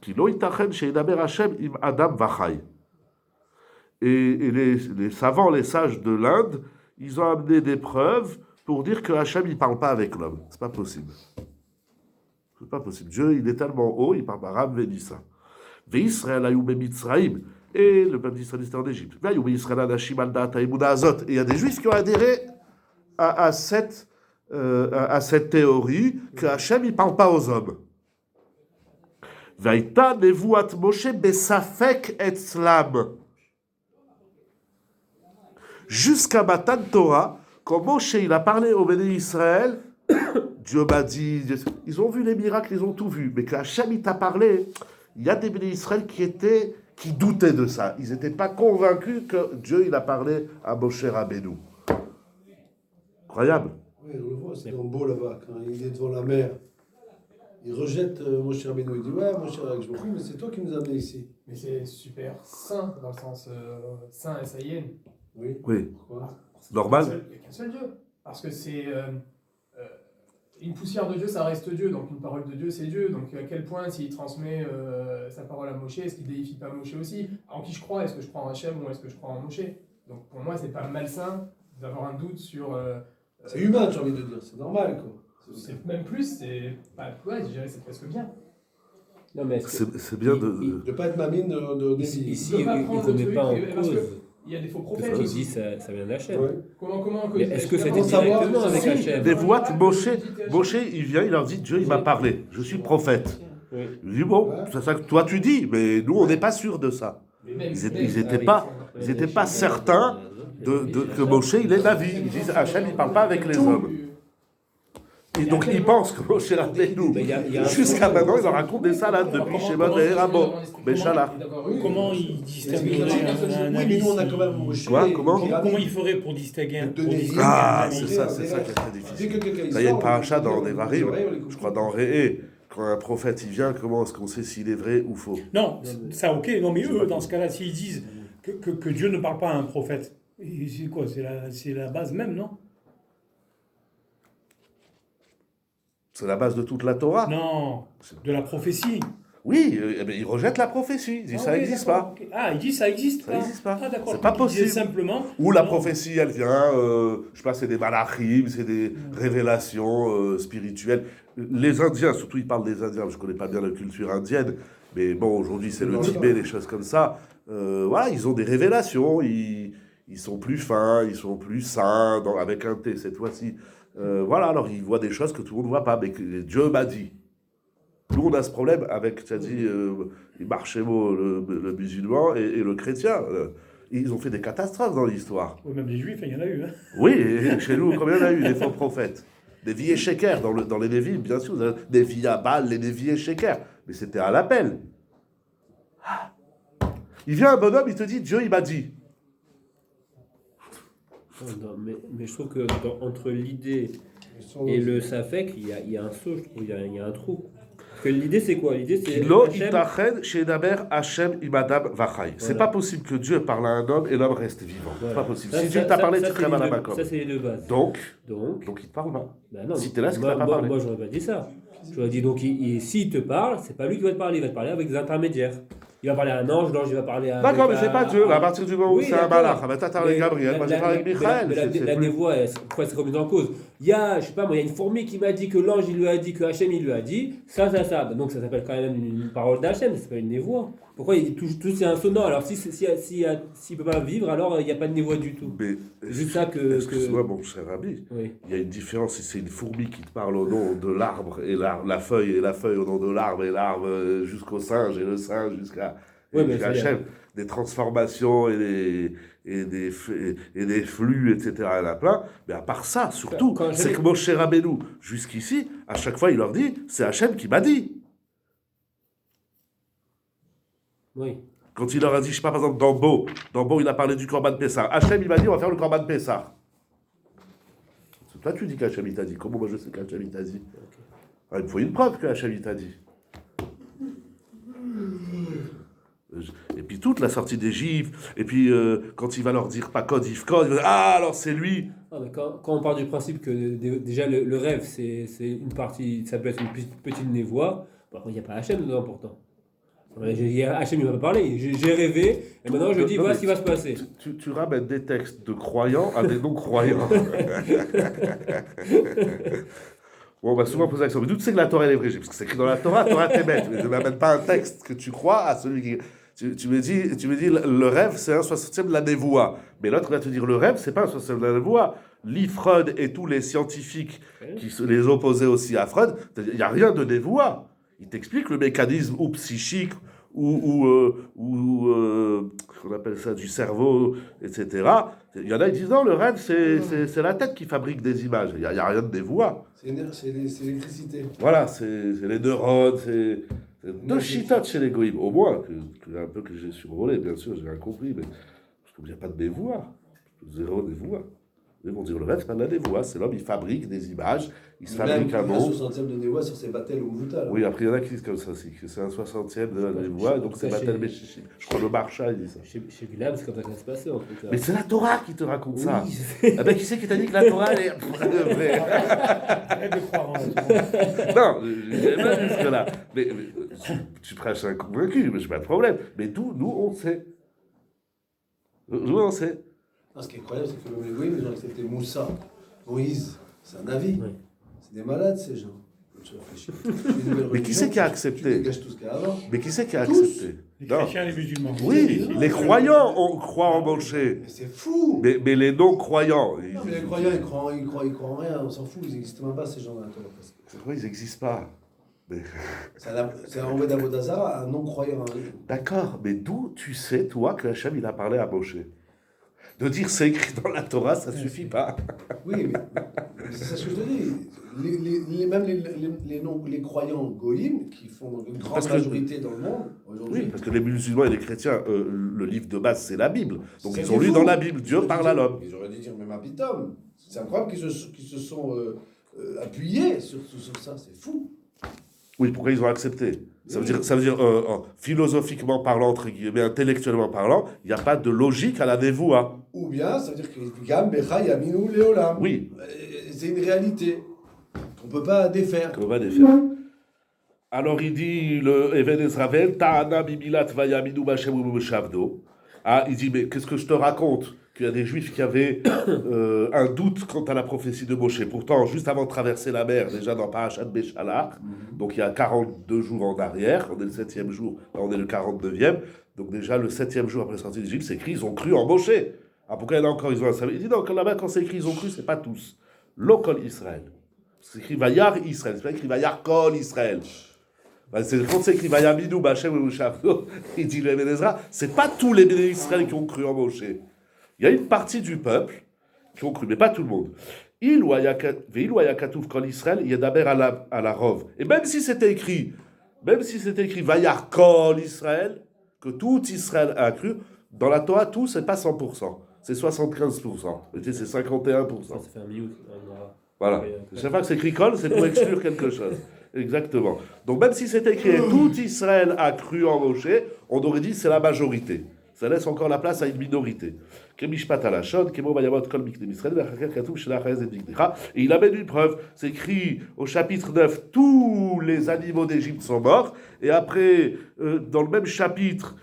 ki lo itachen sheinaber Hashem im adam vachai. Et les savants, les sages de l'Inde, ils ont amené des preuves pour dire que Hachem, il ne parle pas avec l'homme. C'est pas possible. C'est pas possible. Dieu, il est tellement haut, il parle par Ram Vénissa. Ve'Israël ayou be'Mitzraïm. Et le peuple d'Israël était en Égypte. Ve'ayou be'Israël anashim al da'at ha'emuna azot. Et il y a des Juifs qui ont adhéré à cette théorie que Hachem, il ne parle pas aux hommes. Ve'aita nevuat Moshe besafek etzlam. Jusqu'à Matan Torah, quand Moshe il a parlé au Béné Israël, Dieu m'a dit, ils ont vu les miracles, ils ont tout vu, mais qu'Hachem il t'a parlé, il y a des Béné Israël qui doutaient de ça. Ils n'étaient pas convaincus que Dieu il a parlé à Moshe Rabbeinu. Incroyable. Oui, on le voit, c'est dans beau là-bas, quand il est devant la mer. Il rejette Moshe Rabbeinu, il dit ouais, Moshe Rabbeinu, mais c'est toi qui nous as amenés ici. Mais c'est super saint, dans le sens saint et saïen. Oui. Pourquoi? Normal. Il n'y a qu'un seul Dieu. Parce que c'est une poussière de Dieu, ça reste Dieu. Donc une parole de Dieu, c'est Dieu. Donc à quel point, s'il transmet sa parole à Moshe, est-ce qu'il ne déifie pas Moshe aussi? En qui je crois? Est-ce que je crois en Hachem ou est-ce que je crois en Moshe? Donc pour moi, c'est pas malsain d'avoir un doute sur. C'est humain, j'ai envie de dire, c'est normal, quoi. C'est même plus, c'est. Ouais, je dirais c'est presque bien. Non, mais C'est bien de. De pas être mamine de Ici, Nevi'im. ici peut il pas ne prendre le remet truc, pas en parce que cause. il y a des faux Parce prophètes qu'il aussi. dit ça vient d'Hachem. Ouais. Comment Mais est-ce que c'était Comment savoir directement avec si- Hachem Des voix, Moshe, il vient, il leur dit Dieu, il m'a parlé, je suis prophète. Oui. Il dit bon, c'est ça que toi tu dis, mais nous on n'est pas sûr de ça. Ils étaient pas certains que Moshe il est Navi. Ils disent Hachem il parle pas avec les hommes. Et donc ils pensent que Moshe Rabbeinu. Mais il y a un Jusqu'à fond- maintenant ils leur racontent des salades depuis Shemot et Rabo, Béchala. Comment il distingue un Oui, mais nous, on a quand même Moshe. Quoi Comment Comment il ferait pour distinguer un Ah, ami? c'est ça qui est très Dès difficile. que quelqu'un Là, il y a une sort, paracha dans on dit, Nevarim, on les je crois dans Réé, quand un prophète il vient, comment est-ce qu'on sait s'il est vrai ou faux? Non, ça ok, non mais eux, dans ce cas-là, s'ils disent que Dieu ne parle pas à un prophète, c'est quoi? C'est la base même, non? C'est la base de toute la Torah. Non, de la prophétie. Oui, mais il rejette la prophétie, il dit ça ok, n'existe d'accord, pas. ok. Ah, il dit ça existe Ça pas. n'existe pas. Ah d'accord. C'est pas Donc, il disait possible. simplement. Ou la non. prophétie, elle vient, je sais pas, c'est des malachim, c'est des révélations spirituelles. Les Indiens, surtout ils parlent des Indiens, je connais pas bien la culture indienne, mais bon, aujourd'hui c'est le Tibet, les choses comme ça. Voilà, ils ont des révélations, ils sont plus fins, ils sont plus sains, avec un T cette fois-ci. Voilà, alors ils voient des choses que tout le monde ne voit pas, mais que Dieu m'a dit. Nous, on a ce problème avec, tu as dit, Marchémo, le musulman, et le chrétien. Ils ont fait des catastrophes dans l'histoire. Oui, même les juifs, il y en a eu. Hein. Oui, et chez nous, combien il y en a eu, des faux prophètes? Des vieux shekers, dans les Lévis, bien sûr, des filles à Baal, des vieux shekers. Mais c'était à l'appel. Ah. Il vient un bonhomme, il te dit, Dieu, il m'a dit. Non, mais je trouve que entre l'idée et le Safek, il y a un saut, je trouve, il y a un trou. Parce que l'idée, c'est quoi? L'idée, c'est. Lo Hachem- itachen shedaber Hashem imadam vachai. C'est Voilà. pas possible que Dieu parle à un homme et l'homme reste vivant. C'est Voilà. pas possible. Ça, Si ça, Dieu t'a ça, parlé, ça, tu c'est crèves à les la deux- main. Ça, c'est les deux bases. Donc Donc, il te parle pas. bah non, Si t'es là, c'est qu'il t'a pas moi, parlé. moi, j'aurais pas dit ça. J'aurais dit donc, s'il te parle, c'est pas lui qui va te parler, il va te parler avec des intermédiaires. Il va parler à un ange, l'ange il va parler à. D'accord, mais c'est pas Dieu. À partir du moment où Oui, c'est un d'accord. malach, bah, t'as parlé avec Gabriel, moi j'ai parlé avec Michael. Mais la plus- névoie, pourquoi c'est remis en cause? Il y a, je sais pas moi, il y a une fourmi qui m'a dit que l'ange il lui a dit, que Hachem il lui a dit, ça. Donc ça s'appelle quand même une parole d'Hachem, c'est pas une névoie. Pourquoi tout c'est insonant? Alors s'il peut pas vivre, alors il n'y a pas de névoie du tout. Mais C'est juste ça que. excuse-moi, mon cher ami, Oui. il y a une différence si c'est une fourmi qui te parle au nom de l'arbre et la feuille et la feuille au nom de l'arbre et l'arbre jusqu'au singe et le singe jusqu'à mais jusqu'à c'est Hachem. Des transformations et des flux, etc. Il y en a plein. Mais à part ça, surtout, Quand c'est j'avais- que Moshe Rabbeinu, jusqu'ici, à chaque fois, il leur dit, c'est Hachem qui m'a dit. Oui. Quand il leur a dit, je sais pas, par exemple, dans Beau, il a parlé du Corban Pessah. Hachem, il m'a dit, on va faire le Corban Pessah. C'est toi, tu dis qu'Hachem, il t'a dit. Comment moi je sais qu'Hachem, il t'a dit? Ah, il me faut une preuve que Hachem, il t'a dit. Et puis toute la sortie d'Égypte, et puis quand il va leur dire pas code, Yves-Code, il va dire, ah, alors c'est lui. Ah, mais quand on part du principe que déjà le rêve, c'est une partie, ça peut être une petite névoie, par contre, il n'y a pas Hachem dedans pourtant. Hachem, il ne m'a pas parlé. J'ai rêvé, et maintenant je dis, Non, voilà mais ce qui va se passer. Tu ramènes des textes de croyants à des non-croyants. Bon, on m'a souvent posé la question, mais d'où tu sais que la Torah elle est vraie? Parce que c'est écrit dans la Torah t'es bête. Mais je n'amène pas un texte que tu crois à celui qui. Tu me dis, le rêve, c'est un 60e de la névoie. Mais l'autre va te dire, le rêve, c'est pas un 60e de la névoie. Lee Freud et tous les scientifiques qui se les opposaient aussi à Freud, il n'y a rien de névoie. Il t'explique le mécanisme ou psychique, ou qu'on appelle ça, du cerveau, etc. Il y en a qui disent, non, le rêve, c'est la tête qui fabrique des images. Il n'y a rien de névoie. C'est l'électricité. Voilà, c'est les neurones, c'est deux chitotes chez les goïms. Au moins, un peu que j'ai survolé, bien sûr, j'ai rien compris, mais je trouve qu'il n'y a pas de dévoie. Zéro dévoie. Ils vont dire le rêve, c'est pas de la dévoie, c'est l'homme, il fabrique des images, il se fabrique un Même monde. 60e de Névois sur ses battels ou Moutal. Oui, après il y en a qui disent comme ça aussi, que c'est un 60e de la dévoie, donc c'est Ça, Batel chez- Béchichim. Je crois que le Marcha, il dit ça. Chez Bilam, c'est comme ça que ça se passait en tout cas. Mais c'est la Torah qui te raconte ça. Oui, je sais. Ah ben, qui c'est qui t'a dit que la Torah, elle est vraie? Arrête de croire en la Torah. Non, je n'ai pas dit ce là. Mais tu prêches un convaincu, mais j'ai pas de problème. Mais nous, on sait. Nous, on sait. Non, ce qui est incroyable, c'est que même les Goïms, ils ont accepté Moussa, Moïse, c'est un avis. Oui. C'est des malades, ces gens. Tu réfléchis. Mais qui c'est qui a Tu accepté? dégages tout ce qu'il y a avant. Mais qui c'est qui a Tous. accepté? Les Non. chrétiens et les musulmans. Oui, les croyants croient en Moshe. Mais c'est fou. Mais les non-croyants, Non, mais les croyants, ils croient en rien, on s'en fout, ils n'existent même pas, ces gens-là. Presque. pourquoi ils n'existent pas? Mais- C'est un Obed Avodazara, un non-croyant. D'accord, mais d'où tu sais, toi, que Hachem, il a parlé à Moshe? De dire c'est écrit dans la Torah, ça suffit pas. Oui, mais c'est ça ce que je te dis. Même les croyants goïms, qui font une grande Parce que- majorité dans le monde, aujourd'hui. Oui, parce que les musulmans et les chrétiens, le livre de base, c'est la Bible. Donc C'est ils ont lu fou. dans la Bible, Dieu parle à l'homme. Ils auraient dû dire même à Pitom. C'est incroyable qu'ils se sont appuyés sur ça, c'est fou. Oui, pourquoi ils ont accepté? Ça veut dire philosophiquement parlant, entre guillemets, intellectuellement parlant, il n'y a pas de logique à la névoie. Ou bien, ça veut dire que Gam, Becha, Yaminu, Léolam. Oui. C'est une réalité qu'on ne peut pas défaire. Qu'on va défaire. Alors il dit, le Even Ezravel, Ta'ana Bibilat Vayaminu Bashem Shavdo. Ah, il dit, mais qu'est-ce que je te raconte? Qu'il y a des juifs qui avaient un doute quant à la prophétie de Moshe. Pourtant, juste avant de traverser la mer, déjà dans Parashat Béchalach, donc il y a 42 jours en arrière, on est le 7e jour, là on est le 49e, donc déjà le 7e jour après la sortie d'Égypte, c'est écrit, ils ont cru en Moshe. Ah, pourquoi il y en a encore, ils ont un salut? Il dit non, là-bas, quand c'est écrit, ils ont cru, c'est pas tous. Lokol Israël. C'est écrit Vayar Israël, c'est pas écrit Vayar Kol Israël. Ben, quand c'est écrit Vayar Minou, Bachem ou Shavdo, il dit le Eben Ezra, c'est pas tous les béné Israël qui ont cru en Moshe. Il y a une partie du peuple qui ont cru, mais pas tout le monde. Il ou Ayakatouf Kol Israël, il y a d'abord à la Rov. Et même si c'était écrit Vayar Kol Israël, que tout Israël a cru, dans la Torah, tout, c'est pas 100%, c'est 75%. C'est 51%. Ça fait un minute. Voilà. Chaque fois que c'est écrit Kol, c'est pour exclure quelque chose. Exactement. Donc même si c'était écrit tout Israël a cru en Moshe, on aurait dit c'est la majorité. Ça laisse encore la place à une minorité. Et il amène une preuve. C'est écrit au chapitre 9, tous les animaux d'Égypte sont morts. Et après, dans le même chapitre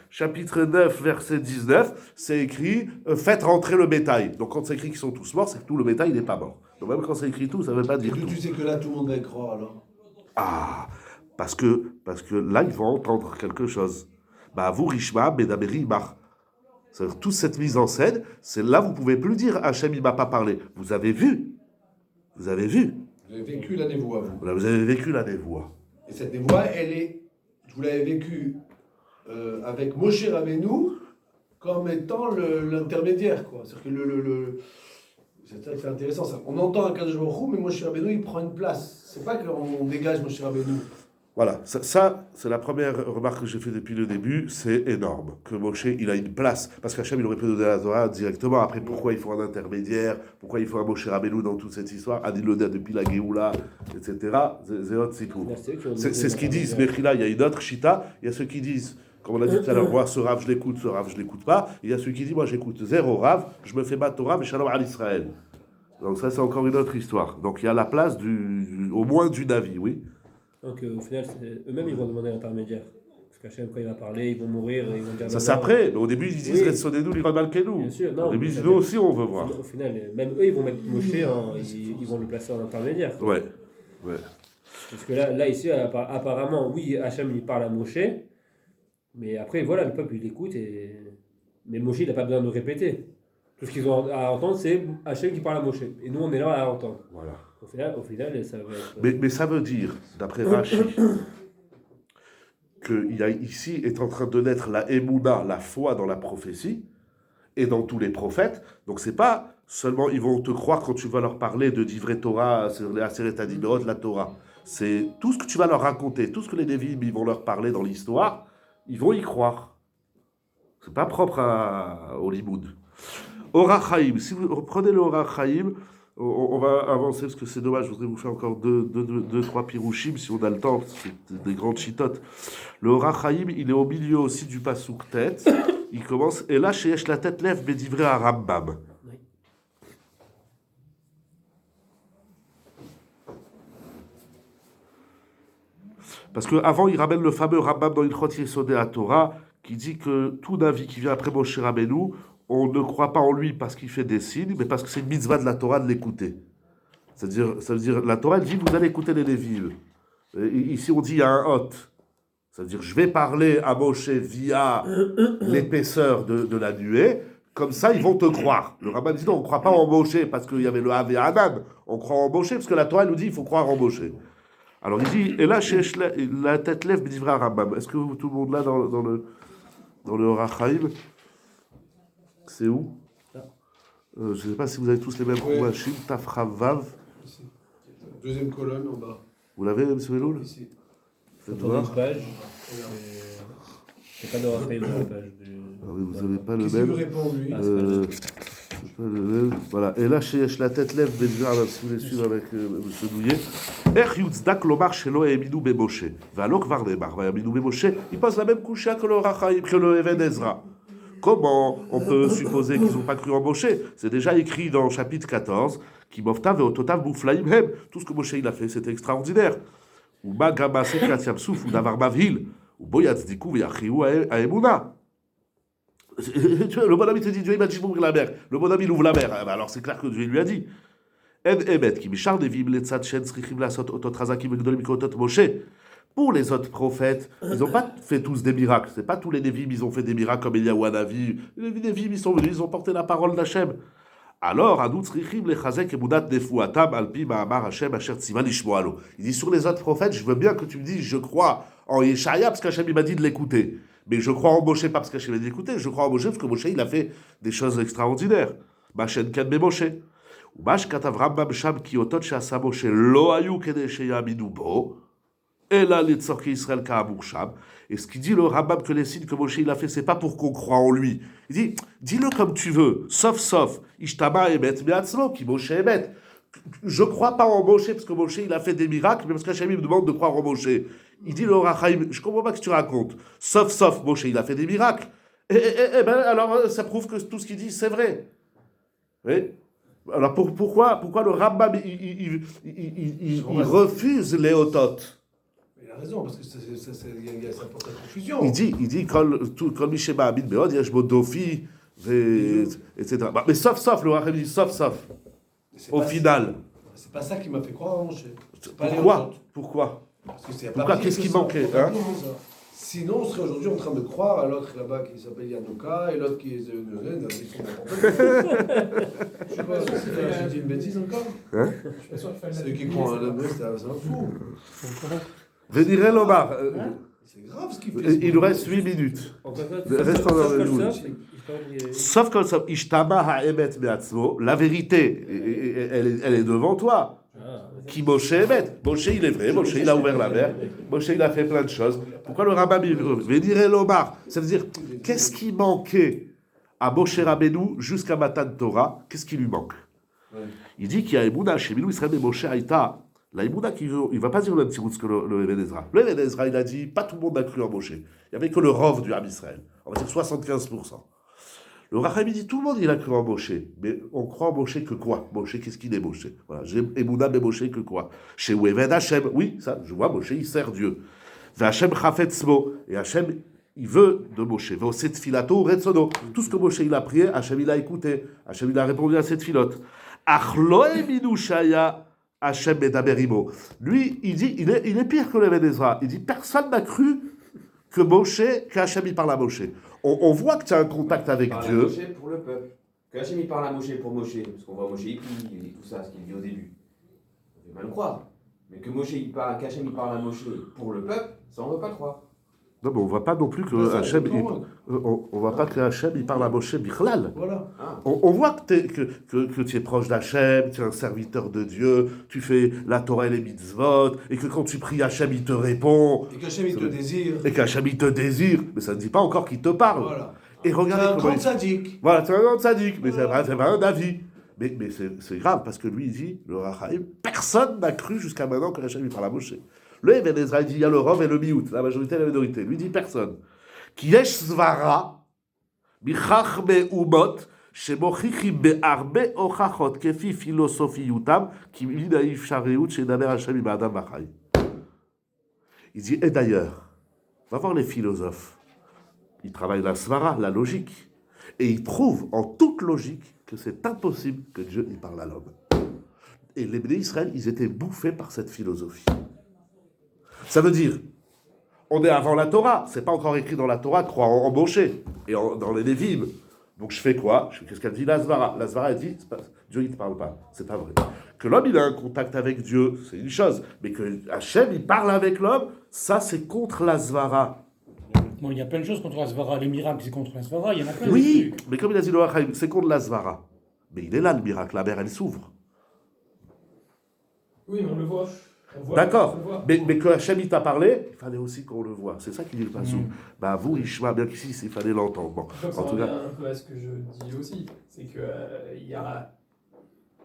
9, verset 19, c'est écrit faites rentrer le bétail. Donc quand c'est écrit qu'ils sont tous morts, c'est que tout le bétail n'est pas mort. Donc même quand c'est écrit tout, ça ne veut pas dire tout. Tu sais que là, tout le monde va y croire alors. Ah, parce que là, ils vont entendre quelque chose. Bah, vous, Rishma, Bedaberi, Bar. C'est-à-dire, toute cette mise en scène, c'est là, vous ne pouvez plus dire Hachem, il ne m'a pas parlé. Vous avez vu. Vous avez vécu la névoie, vous. Voilà, vous avez vécu la névoie. Et cette névoie, vous l'avez vécue avec Moshe Rabbeinu comme étant l'intermédiaire, quoi. C'est-à-dire que c'est ça qui est intéressant. Ça. On entend un Kadosh Baruch Hu, mais Moshe Rabbeinu, il prend une place. C'est pas qu'on dégage Moshe Rabbeinu. Voilà, ça c'est la première remarque que j'ai faite depuis le début, c'est énorme, que Moshe, il a une place, parce qu'Hachem, il aurait pu donner la Torah directement, après pourquoi il faut un intermédiaire, pourquoi il faut un Moshe Rabbeinu dans toute cette histoire, Adil Loda depuis la Géoula, etc., c'est autre sipour. C'est ce qu'ils disent, mais là, il y a une autre chita, il y a ceux qui disent, comme on a dit tout à l'heure, moi, ce Rav, je l'écoute, ce Rav, je l'écoute pas, il y a ceux qui disent, moi, j'écoute zéro Rav, je me fais ma Torah, mais Shalom al Israël. Donc ça, c'est encore une autre histoire. Donc il y a la place au moins d'une avis, oui. Donc au final, eux-mêmes, ils vont demander un intermédiaire. Parce qu'Hachem, quand il va parler, ils vont mourir, ils vont dire... Ça c'est après, mais au début ils disent Retsonez-nous, l'Iramalkenu. Bien sûr, non. Au début ils disent nous aussi on veut voir. Au final, même eux, ils vont mettre Moshe, ils vont le placer en intermédiaire. Ouais. Parce que là ici, apparemment, oui, Hachem, il parle à Moshe, mais après, voilà, le peuple, il écoute, mais Moshe, il n'a pas besoin de répéter. Tout ce qu'ils ont à entendre, c'est Hachem qui parle à Moshe. Et nous, on est là à entendre. Voilà. Au final, ça va être... Mais ça veut dire, d'après Rashi, qu'il y a ici est en train de naître la Emouna, la foi dans la prophétie, et dans tous les prophètes. Donc c'est pas seulement ils vont te croire quand tu vas leur parler de Divrei Torah, les Aseret Adiberot, la Torah. C'est tout ce que tu vas leur raconter, tout ce que les Nevi'im ils vont leur parler dans l'histoire, ils vont y croire. C'est pas propre au Limoud. Orach Chaim, si vous reprenez le Orach Chaim, on va avancer parce que c'est dommage, je voudrais vous faire encore deux, trois pirouchim si on a le temps, c'est des grandes chitotes. Le Orach Chaim, il est au milieu aussi du Passouk tête, il commence, et là, chez la tête lève, bédivré à Rambam. Parce qu'avant, il ramène le fameux Rambam dans Ilchot Yesodei HaTorah, qui dit que tout Navi qui vient après Moshe Rabbeinu, on ne croit pas en lui parce qu'il fait des signes, mais parce que c'est une mitzvah de la Torah de l'écouter. C'est-à-dire, ça veut dire, la Torah elle dit, vous allez écouter les Lévites. Ici, on dit, il y a un hôte. C'est-à-dire, je vais parler à Moshe via l'épaisseur de la nuée, comme ça, ils vont te croire. Le rabbin dit, non, on ne croit pas en Moshe parce qu'il y avait le Hav et Hanan. On croit en Moshe parce que la Torah elle nous dit, il faut croire en Moshe. Alors, il dit, et là, la tête lève, B'divrei Rambam. Est-ce que tout le monde là, dans le Orach Chaim, c'est où je ne sais pas si vous avez tous les mêmes Ouais. Chumashim, Tafra Vav. Ici. Deuxième colonne en bas. Vous l'avez, M. Veloul? Ici. Faites Sur une voir. page. Regarde. C'est pas dans la page. Ah oui, vous n'avez pas le Qu'est-ce qu'il même. lui répond, lui Ah, C'est pas le même. Voilà. Et là, chez la tête lève, si vous voulez suivre avec M. Douillet. Er Yutzdak Lomar Shelo Eminu Bemoshe. Valok Varnemar, Eminu Bemoshe. Il pose la même coucha que le Rachaim, que le Even Ezra. Comment on peut supposer qu'ils n'ont pas cru en Moshe? C'est déjà écrit dans le chapitre 14, qui Moftav et Ototav Mouflaim Hem. Tout ce que Moshe il a fait, c'était extraordinaire. Ou Magama Sekrat Yamsouf, ou Davar Mavhil, ou Boyatz Dikou, Yachiou Aemuna. Le bonhomme il te dit, Dieu il m'a dit d'ouvrir la mer. Le bonhomme il ouvre la mer. Ah, bah alors c'est clair que Dieu lui a dit. En Emet, qui Mishar Devim, Letzat Shen, Srichim Lasot, Otot Razakim, Gdolim, Mikotot Moshe. Pour les autres prophètes, ils n'ont pas fait tous des miracles. C'est pas tous les Nevi'im, ils ont fait des miracles comme Eliyahu Hanavi. Les Nevi'im, ils sont venus, ils ont porté la parole d'Hachem. Alors, Anu Tzrichim lechazek emunat nefuatam alpi ma'amar Hashem asher tziva lishmoalo. Il dit sur les autres prophètes, je veux bien que tu me dises, je crois en Yeshaya parce qu'Hachem il m'a dit de l'écouter. Mais je crois en Moshe pas parce qu'Hachem m'a dit d'écouter. Je crois en Moshe parce que Moshe il a fait des choses extraordinaires. Machen ken be Moshe. Umash katav Rambam sham ki otot she'asa Moshe lo hayu kedei sheyaminu bo. Et là, les tzorki Israël ka'amur sham. Et ce qu'il dit le Rambam que les signes que Moshe il a fait, c'est pas pour qu'on croit en lui. Il dit, dis-le comme tu veux, sauf, ishtama emet me'atzmo, ki Moshe emet. Je crois pas en Moshe parce que Moshe il a fait des miracles, mais parce qu'Hachem il me demande de croire en Moshe. Il dit le Rachaim, je comprends pas ce que tu racontes. Sauf, Moshe il a fait des miracles. Et ben alors ça prouve que tout ce qu'il dit c'est vrai. Oui. Alors pourquoi le Rambam il refuse les otot? Il a raison, parce que ça porte à confusion. Il dit quand Misheba habite Béod, il y a Shmodofi, etc. Bah, mais sauf, le Rachem dit sauf. Au final. C'est pas ça qui m'a fait croire en Moshe. Pourquoi Parce que c'est Pourquoi Qu'est-ce qui manquait hein? Sinon, on serait aujourd'hui en train de croire à l'autre là-bas qui s'appelle Yanouka et l'autre qui est Neuzen. Je sais pas, j'ai dit une bêtise encore. Je suis pas sûr qu'il fallait Ceux mettre qui une croient à liste. la Meuse, c'est un fou. Véniré Lomar. C'est grave ce qu'il fait. Il nous reste 8 minutes. Restons dans le nous. Sauf comme ça, Ishtama ha'emet me'atzmo, la vérité, elle est devant toi. Qui Moshe emet. Moshe il est vrai, Moshe il a ouvert la mer, Moshe il a fait plein de choses. Pourquoi le Rambam il Véniré Lomar? Ça veut dire, qu'est-ce qui manquait à Moshe Rabbeinu jusqu'à Matan Torah? Qu'est-ce qui lui manque? Il dit qu'il y a Emouna chez Milou Israël et Moshe Haïta. La Emouna, il ne va pas dire le même petit que le Even Ezra. Le Even Ezra, il a dit, pas tout le monde a cru en Moshe. Il n'y avait que le Rov du Ham Israël. On va dire 75%. Le Racham, il dit, tout le monde, il a cru en Moshe. Mais on croit en Moshe que quoi? Moshe, qu'est-ce qu'il est Moshe? Voilà, j'ai Emouna, mais Moshe que quoi? Chez Even Hashem, oui, ça, je vois, Moshe, il sert Dieu. Hashem Chafetzmo. Et Hashem, il veut de Moshe. Ve'oset filato retzono. Tout ce que Moshe, il a prié, Hashem, il a écouté. Hashem, il a répondu à cette filote. Achlo eminu shaya Hashem medaberimo. Lui, il dit, il est pire que le Even Ezra. Il dit, personne n'a cru que Moshe, qu'Hachem il parle à Moshe. On voit que tu as un contact avec Il parle à Dieu. Moshe pour le peuple. Que Hachem il parle à Moshe pour Moshe, parce qu'on voit Moshe et tout ça, ce qu'il dit au début. On veut mal le croire. Mais que qu'Hachem il parle à Moshe pour le peuple, ça on ne veut pas le croire. Non, mais on ne voit pas non plus que Hachem, on voit pas que Hachem il parle à Moshe Bichlal. Voilà. On voit que tu es proche d'Hachem, tu es un serviteur de Dieu, tu fais la Torah et les mitzvot, et que quand tu pries Hachem, il te répond. Et qu'Hachem il te désire. Et qu'Hachem, il te désire. Mais ça ne dit pas encore qu'il te parle. Voilà. Et C'est regardez un comment grand il... sadique. Voilà, c'est un grand sadique, mais c'est pas un David. Mais c'est grave, parce que lui, il dit, le Rachaim, personne n'a cru jusqu'à maintenant que Hachem il parle à Moshe. Le Even Ezra, il dit, il y a le Rov et le Miout, la majorité et la minorité. Lui, il dit personne. Ki yesh svara, michachme umot, shemochichim be'arbe ochachot, kefi philosophiyutam, ki minaïf shareut, shedaber Hachem ibadam bachai. Il dit, et d'ailleurs, va voir les philosophes. Ils travaillent la svara, la logique. Et il prouve en toute logique que c'est impossible que Dieu y parle à l'homme. Et les Béné Israël, ils étaient bouffés par cette philosophie. Ça veut dire, on est avant la Torah, c'est pas encore écrit dans la Torah, croire en Moshe et dans les Lévim. Donc je fais quoi? Qu'est-ce qu'elle dit? La Svara, elle dit, Dieu il ne te parle pas, c'est pas vrai. Que l'homme il a un contact avec Dieu, c'est une chose, mais que Hachem il parle avec l'homme, ça c'est contre la Svara. Bon, il y a plein de choses contre la Svara. Les miracles, c'est contre la Svara. Il y en a plein. Oui, mais comme il a dit le Hachaim, c'est contre la Svara. Mais il est là le miracle, la mer elle s'ouvre. Oui, mais on le voit. D'accord, On le voit. mais que Hachem il t'a parlé, il fallait aussi qu'on le voit. C'est ça qui dit le passou. Bah vous, Ishma, bien qu'ici, il fallait l'entendre. Bon, Donc ça en tout revient cas, un peu à ce que je dis aussi, c'est que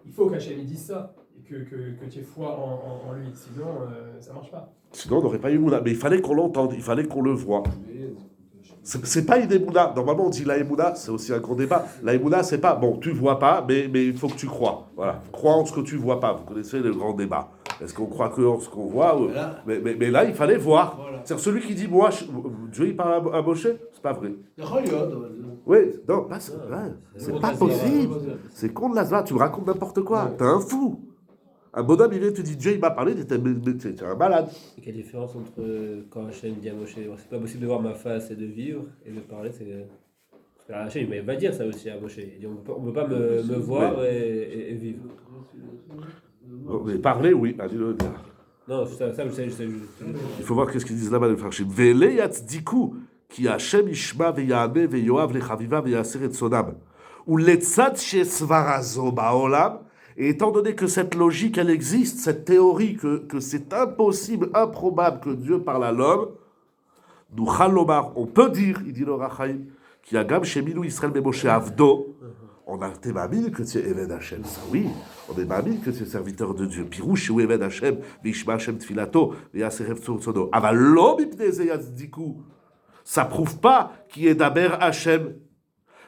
il faut qu'Hachem il dise ça, et que tu aies foi en lui, sinon ça marche pas. sinon on n'aurait pas eu Mouna. Mais il fallait qu'on l'entende, il fallait qu'on le voie. C'est pas une émouna. Normalement, on dit la émouna, c'est aussi un gros débat. La émouna, c'est pas, bon, tu vois pas, mais il faut que tu crois. Voilà. Crois en ce que tu vois pas. Vous connaissez le grand débat. Est-ce qu'on croit que en ce qu'on voit mais là, il fallait voir. Voilà. C'est-à-dire, celui qui dit, moi, Dieu, il parle à Moshe, c'est pas vrai. יכול להיות, Oui, non, c'est pas possible. C'est con de la Zvara, tu me racontes n'importe quoi. T'es un fou. Un bonhomme, il vient te dit, Dieu, il m'a parlé, t'es un malade. Et quelle différence entre quand Hachem dit à Moshe, c'est pas possible de voir ma face et de vivre, et de parler, c'est. Parce que Hachem, il va dire ça aussi à Moshe. Il dit, on peut pas me voir et vivre. Mais parler, oui. Ah, dis-le. Non, ça je sais. Il faut voir qu'est-ce qu'ils disent là-bas, les frères. Vele yatzdiku, ki Hashem ishma veyane veyoav lechaviva veyaser et sonam. Ou letzad shesvarazo baolam. Et étant donné que cette logique, elle existe, cette théorie que c'est impossible, improbable que Dieu parle à l'homme, nous chalomar, on peut dire, il dit le Rachaim, qui a gam sheminu Israël memoshe avdo. On a été mamine que tu es Eved Hashem, ça oui. On est mamine que tu es serviteur de Dieu. Pirouche ou Eved Hashem, vishma Hashem tfilato, veyaserev tzurtzono. Aval lo mipnei ze yazdiku. Ça prouve pas qu'il est d'Aber Hashem.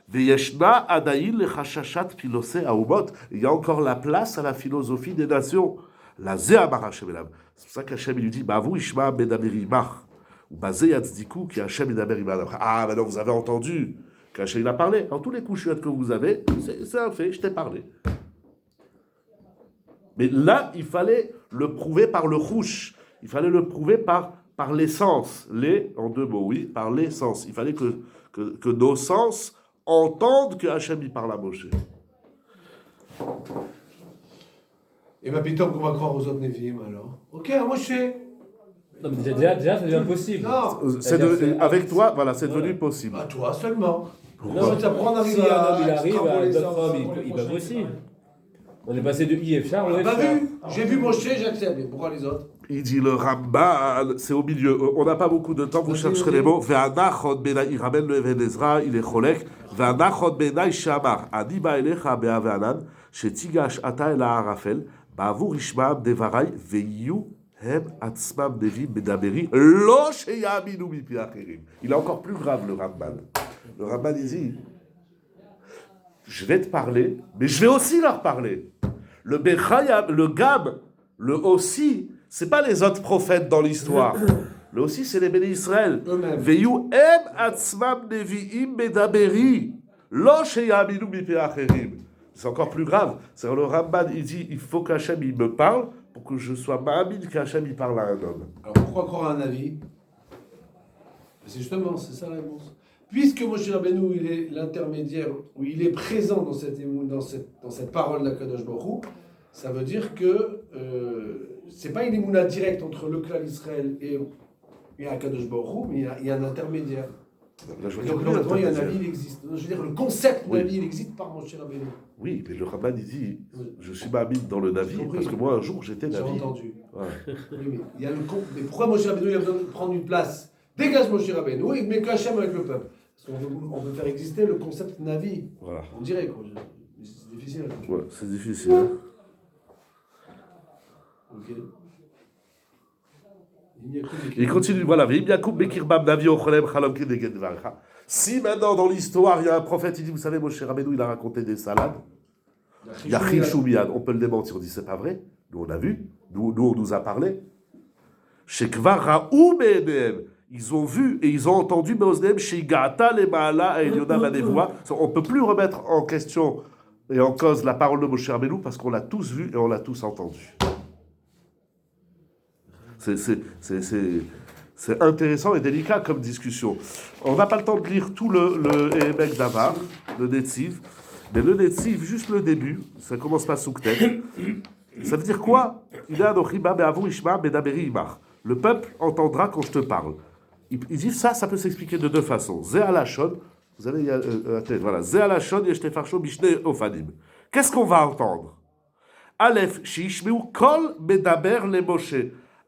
Veyeshna adaïl le chashashat pilose aumot. Il y a encore la place à la philosophie des nations. La ze amar Hashem elav. C'est pour ça qu'Hashem lui dit, bah vous ishma bedaberi mach. Ou bah ze yazdiku ki Hashem bedaberi mach. Ah, maintenant vous avez entendu. Qu'Hachem il a parlé. En tous les coups que vous avez, c'est un fait, je t'ai parlé. Mais là, il fallait le prouver par le chouch. Il fallait le prouver par l'essence. Les, en deux mots, oui, par l'essence. Il fallait que nos sens entendent que Hachem il parle à Moshe. Et bien, plutôt qu'on va croire aux autres Névi'im alors. Ok, moi je sais. Non, mais déjà, ça devient possible. Non, Avec toi, voilà, c'est devenu possible. à toi seulement. Non, Ça prend, on arrive si un homme il arrive, extrapoler d'autres ça. hommes ils peuvent aussi. On est passé de IFchar au Pas Fchar. vu. J'ai vu Moshe, j'accepte. Mais pourquoi les autres? Il dit le Ramban, c'est au milieu. On n'a pas beaucoup de temps, vous chercherez les mots. Ve'anachot benai, il ramène le Even Ezra, il est cholek. Ve'anachot benai shamar, ani ba'elecha be'ave'anan, shetigash ata el ha'arafel, ba'avur ishma'am devarai, ve'yu hem atzmam devim bedaberi, lo sheyaminu mipi acherim. Il est encore plus grave, le Ramban. Le Ramban, il dit, je vais te parler, mais je vais aussi leur parler. Le Bechayam, le Gam, le aussi, c'est pas les autres prophètes dans l'histoire. Le aussi, c'est les bénis Israël. Eux-mêmes. Veyu em atzmam nevi'im bedaberi, lo sheyaminu mipi acherim. C'est encore plus grave. C'est le Ramban, il dit, il faut qu'Hachem il me parle pour que je sois ma'amine qu'Hachem il parle à un homme. Alors pourquoi croire à un avis? C'est justement, c'est ça la réponse. Puisque Moshe Rabbeinu, il est l'intermédiaire, ou il est présent dans cette parole d'Akadosh Baruch Hu, ça veut dire que c'est pas une émouna directe entre le clan d'Israël et Akadosh Baruch Hu, mais il y a un intermédiaire. Là, je vois Donc qu'il y a logiquement, il y a un intermédiaire. avis, il existe. Je veux dire, le concept Oui. d'avis, il existe par Moshe Rabbeinu. Oui, mais le Ramban, il dit, je suis ma'amine dans le Navi, parce que moi, un jour, j'étais J'ai Navi. entendu. Ouais. Oui, mais il y a mais pourquoi Moshe Rabbeinu il a besoin de prendre une place? Dégage Moshe Rabbeinu et met Hachem avec le peuple. Parce qu'on veut faire exister le concept Navi. Voilà. On dirait quoi. Mais c'est difficile. Ouais, c'est difficile. Hein. Ok. Il continue, voilà. Si maintenant dans l'histoire il y a un prophète, il dit, vous savez, Moshe Rabbeinu, il a raconté des salades, il y a Chilchou Miyad, on peut le démentir, on dit, c'est pas vrai. Nous on a vu, nous on nous a parlé. Shekvar Raou Be'enehem, ils ont vu et ils ont entendu Beoznem Sheigata le Maala Elyoda Banevoa. On ne peut plus remettre en question et en cause la parole de Moshe Rabbeinu parce qu'on l'a tous vu et on l'a tous entendu. C'est intéressant et délicat comme discussion. On n'a pas le temps de lire tout le Emek Davar, le Netziv, mais le Netziv, juste le début, ça commence par Souktet. Ça veut dire quoi? Le peuple entendra quand je te parle. Il dit ça peut s'expliquer de deux façons. Zéalachon, vous avez voilà, Zéalachon et Shtefarsho Bishne Ofanim. Qu'est-ce qu'on va entendre? Aleph, Shishmeu Kol Medaber le Moshe.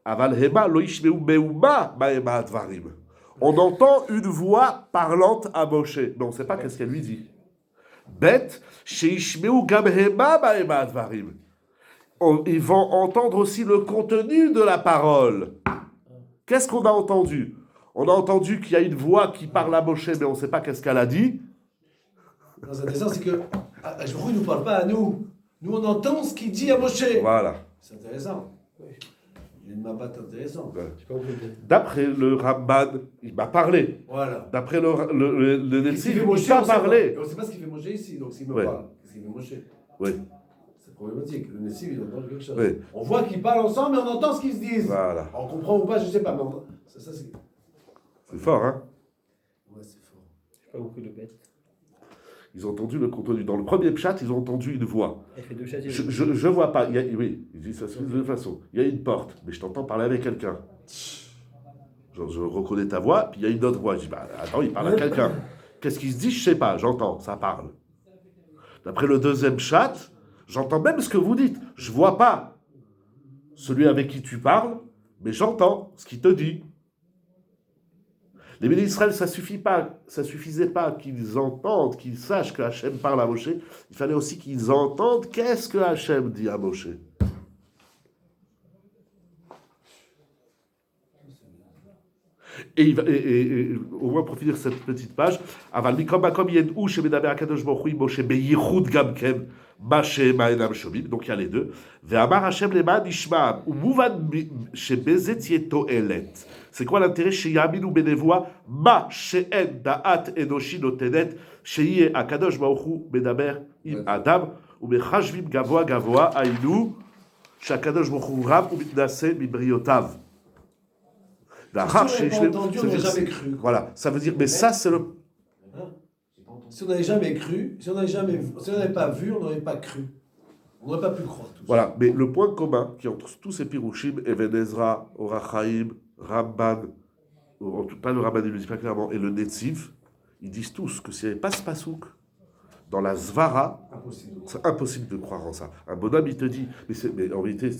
Aval Hema Lo Yishmeu Meuma Maema Advarim. On entend une voix parlante à Moshe, mais on ne sait pas qu'est-ce qu'elle lui dit. Bet, Shishmeu Gam Hema Maema Advarim. Ils vont entendre aussi le contenu de la parole. Qu'est-ce qu'on a entendu? On a entendu qu'il y a une voix qui parle à Moshe, mais on ne sait pas qu'est-ce qu'elle a dit. Non, c'est intéressant, c'est que Hachemou ne nous parle pas à nous. Nous, on entend ce qu'il dit à Moshe. Voilà. C'est intéressant. Il y a une mabat intéressante. Ouais. D'après le Ramban, il m'a parlé. Voilà. D'après le Netziv, il Moshe, m'a parlé. On ne sait pas ce qu'il fait Moshe ici, donc s'il me Ouais. parle, qu'est-ce qu'il fait Moshe? Oui. C'est problématique. Le Netziv, il entend quelque chose. Oui. On voit qu'ils parlent ensemble, mais on entend ce qu'ils se disent. Voilà. On comprend ou pas, je ne sais pas. Mais ça c'est... C'est fort, hein? Ouais, c'est fort. Pas beaucoup de bêtes. Ils ont entendu le contenu. Dans le premier pshat, ils ont entendu une voix. Elle fait deux chats. Je vois pas. Oui, il dit ça de toute façon. Il y a une porte, mais je t'entends parler avec quelqu'un. Genre, je reconnais ta voix, puis il y a une autre voix. Je dis, bah, attends, il parle à quelqu'un. Qu'est-ce qu'il se dit? Je sais pas, j'entends, ça parle. D'après le deuxième chat, j'entends même ce que vous dites. Je vois pas celui avec qui tu parles, mais j'entends ce qu'il te dit. Les bénis d'Israël, ça suffisait pas qu'ils entendent, qu'ils sachent que Hachem parle à Moshe. Il fallait aussi qu'ils entendent qu'est-ce que Hachem dit à Moshe. Et au moins pour finir cette petite page, Aval Mikom Makom Yedou Shemedaber Akadosh Baruch Hu Moshe Beyichud Gamken Mashe Ma'enam Shomim. Donc il y a les deux. Ve'amar Hachem Leman Ishmaam Umuvan Shebezet Yeto Elet. C'est quoi l'intérêt chez Yamin ou Benevoa Ma She'en Da'at Enoshi Notenet Sheye Akadosh Baruch Hu Medaber Im Adam Umechashvim Gavoa Gavoa Ainu Shakadosh Baruch Hu Ram Umitnase Mibriotav. Si on n'a pas entendu, on n'a jamais cru. Voilà, ça veut dire, mais ça c'est le... Si on n'avait jamais cru, si on n'avait pas vu, on n'aurait pas cru. On n'aurait pas pu croire. Voilà, mais le point commun qui est entre tous ces pirouchim, Even Ezra, Orachaim, Ramban, pas le Ramban, il le dit pas clairement, et le Netziv, ils disent tous que s'il n'y avait pas ce pasouk dans la Zvara, c'est impossible de croire en ça. Un bonhomme, il te dit, mais en réalité,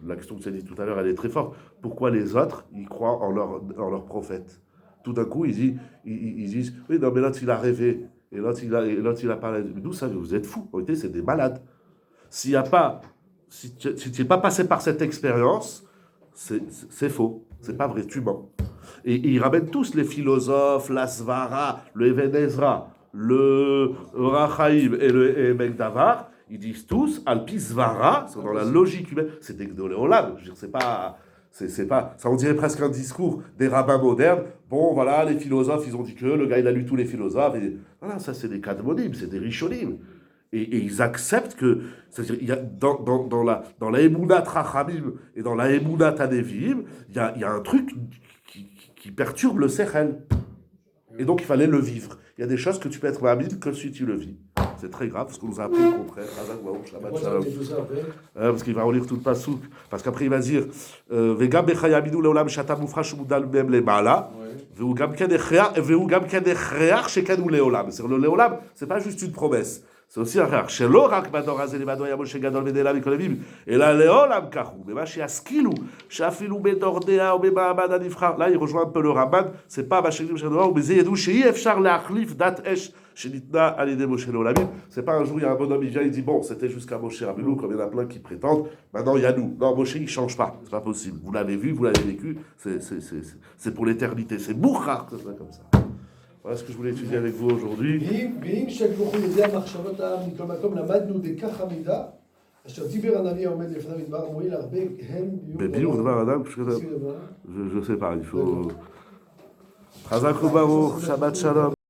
la question que tu as dit tout à l'heure, elle est très forte. Pourquoi les autres, ils croient en leur prophète? Tout d'un coup, ils disent, oui, non, mais l'autre, il a rêvé. Et l'autre, il a parlé. Mais nous, ça, vous êtes fous. En réalité, c'est des malades. Si tu n'es pas passé par cette expérience, c'est faux. C'est pas vrai, tu mens. Et ils ramènent tous les philosophes, la Svara, le Even Ezra, le Rachaim et le Emek Davar. Ils disent tous, Alpi Svara, c'est dans la logique humaine, c'est des Gdoléolam. Je veux dire, c'est pas, ça on dirait presque un discours des rabbins modernes. Bon, voilà, les philosophes, ils ont dit que le gars, il a lu tous les philosophes. Et, voilà, ça, c'est des Kadmonim, c'est des Rishonim. Et ils acceptent que, c'est-à-dire, il y a dans la Emunat Rachamim et dans la Emunat Anevim, il y a un truc qui perturbe le Sechel. Et donc, il fallait le vivre. Il y a des choses que tu peux être mamine que si tu le vis. C'est très grave, parce qu'on nous a appris le contraire. Parce qu'il va relire tout le pasouk. Parce qu'après, il va dire Vegam bechayaminu leolam shata mufrash mudal mem lemala. Veu gam ken echreach shekenu leolam. C'est le leolam, c'est pas juste une promesse. C'est aussi un rare. Shelo rak bador haze levado ya Moshe gadol bedela mikolemim. Ela leolam kachu. Bema sheaskilu. Shafilu bedordea ou bema'amad anifra. Là, il rejoint un peu le Ramban. C'est pas Basheklim Shadova ou Bezé Yedou Shei Efshar leachlif dat esh shenitna alide Moshe leolamim. C'est pas un jour, il y a un bonhomme, il vient, il dit bon, c'était jusqu'à Moshe Rabbeinu, comme il y en a plein qui prétendent. Maintenant, il y a nous. Non, Moshe, il change pas. C'est pas possible. Vous l'avez vu, vous l'avez vécu. C'est pour l'éternité. C'est bouchar que ça soit comme ça. Voilà ce que je voulais étudier avec vous aujourd'hui. Je sais pas, il faut... Chazak Baruch, Shabbat Shalom.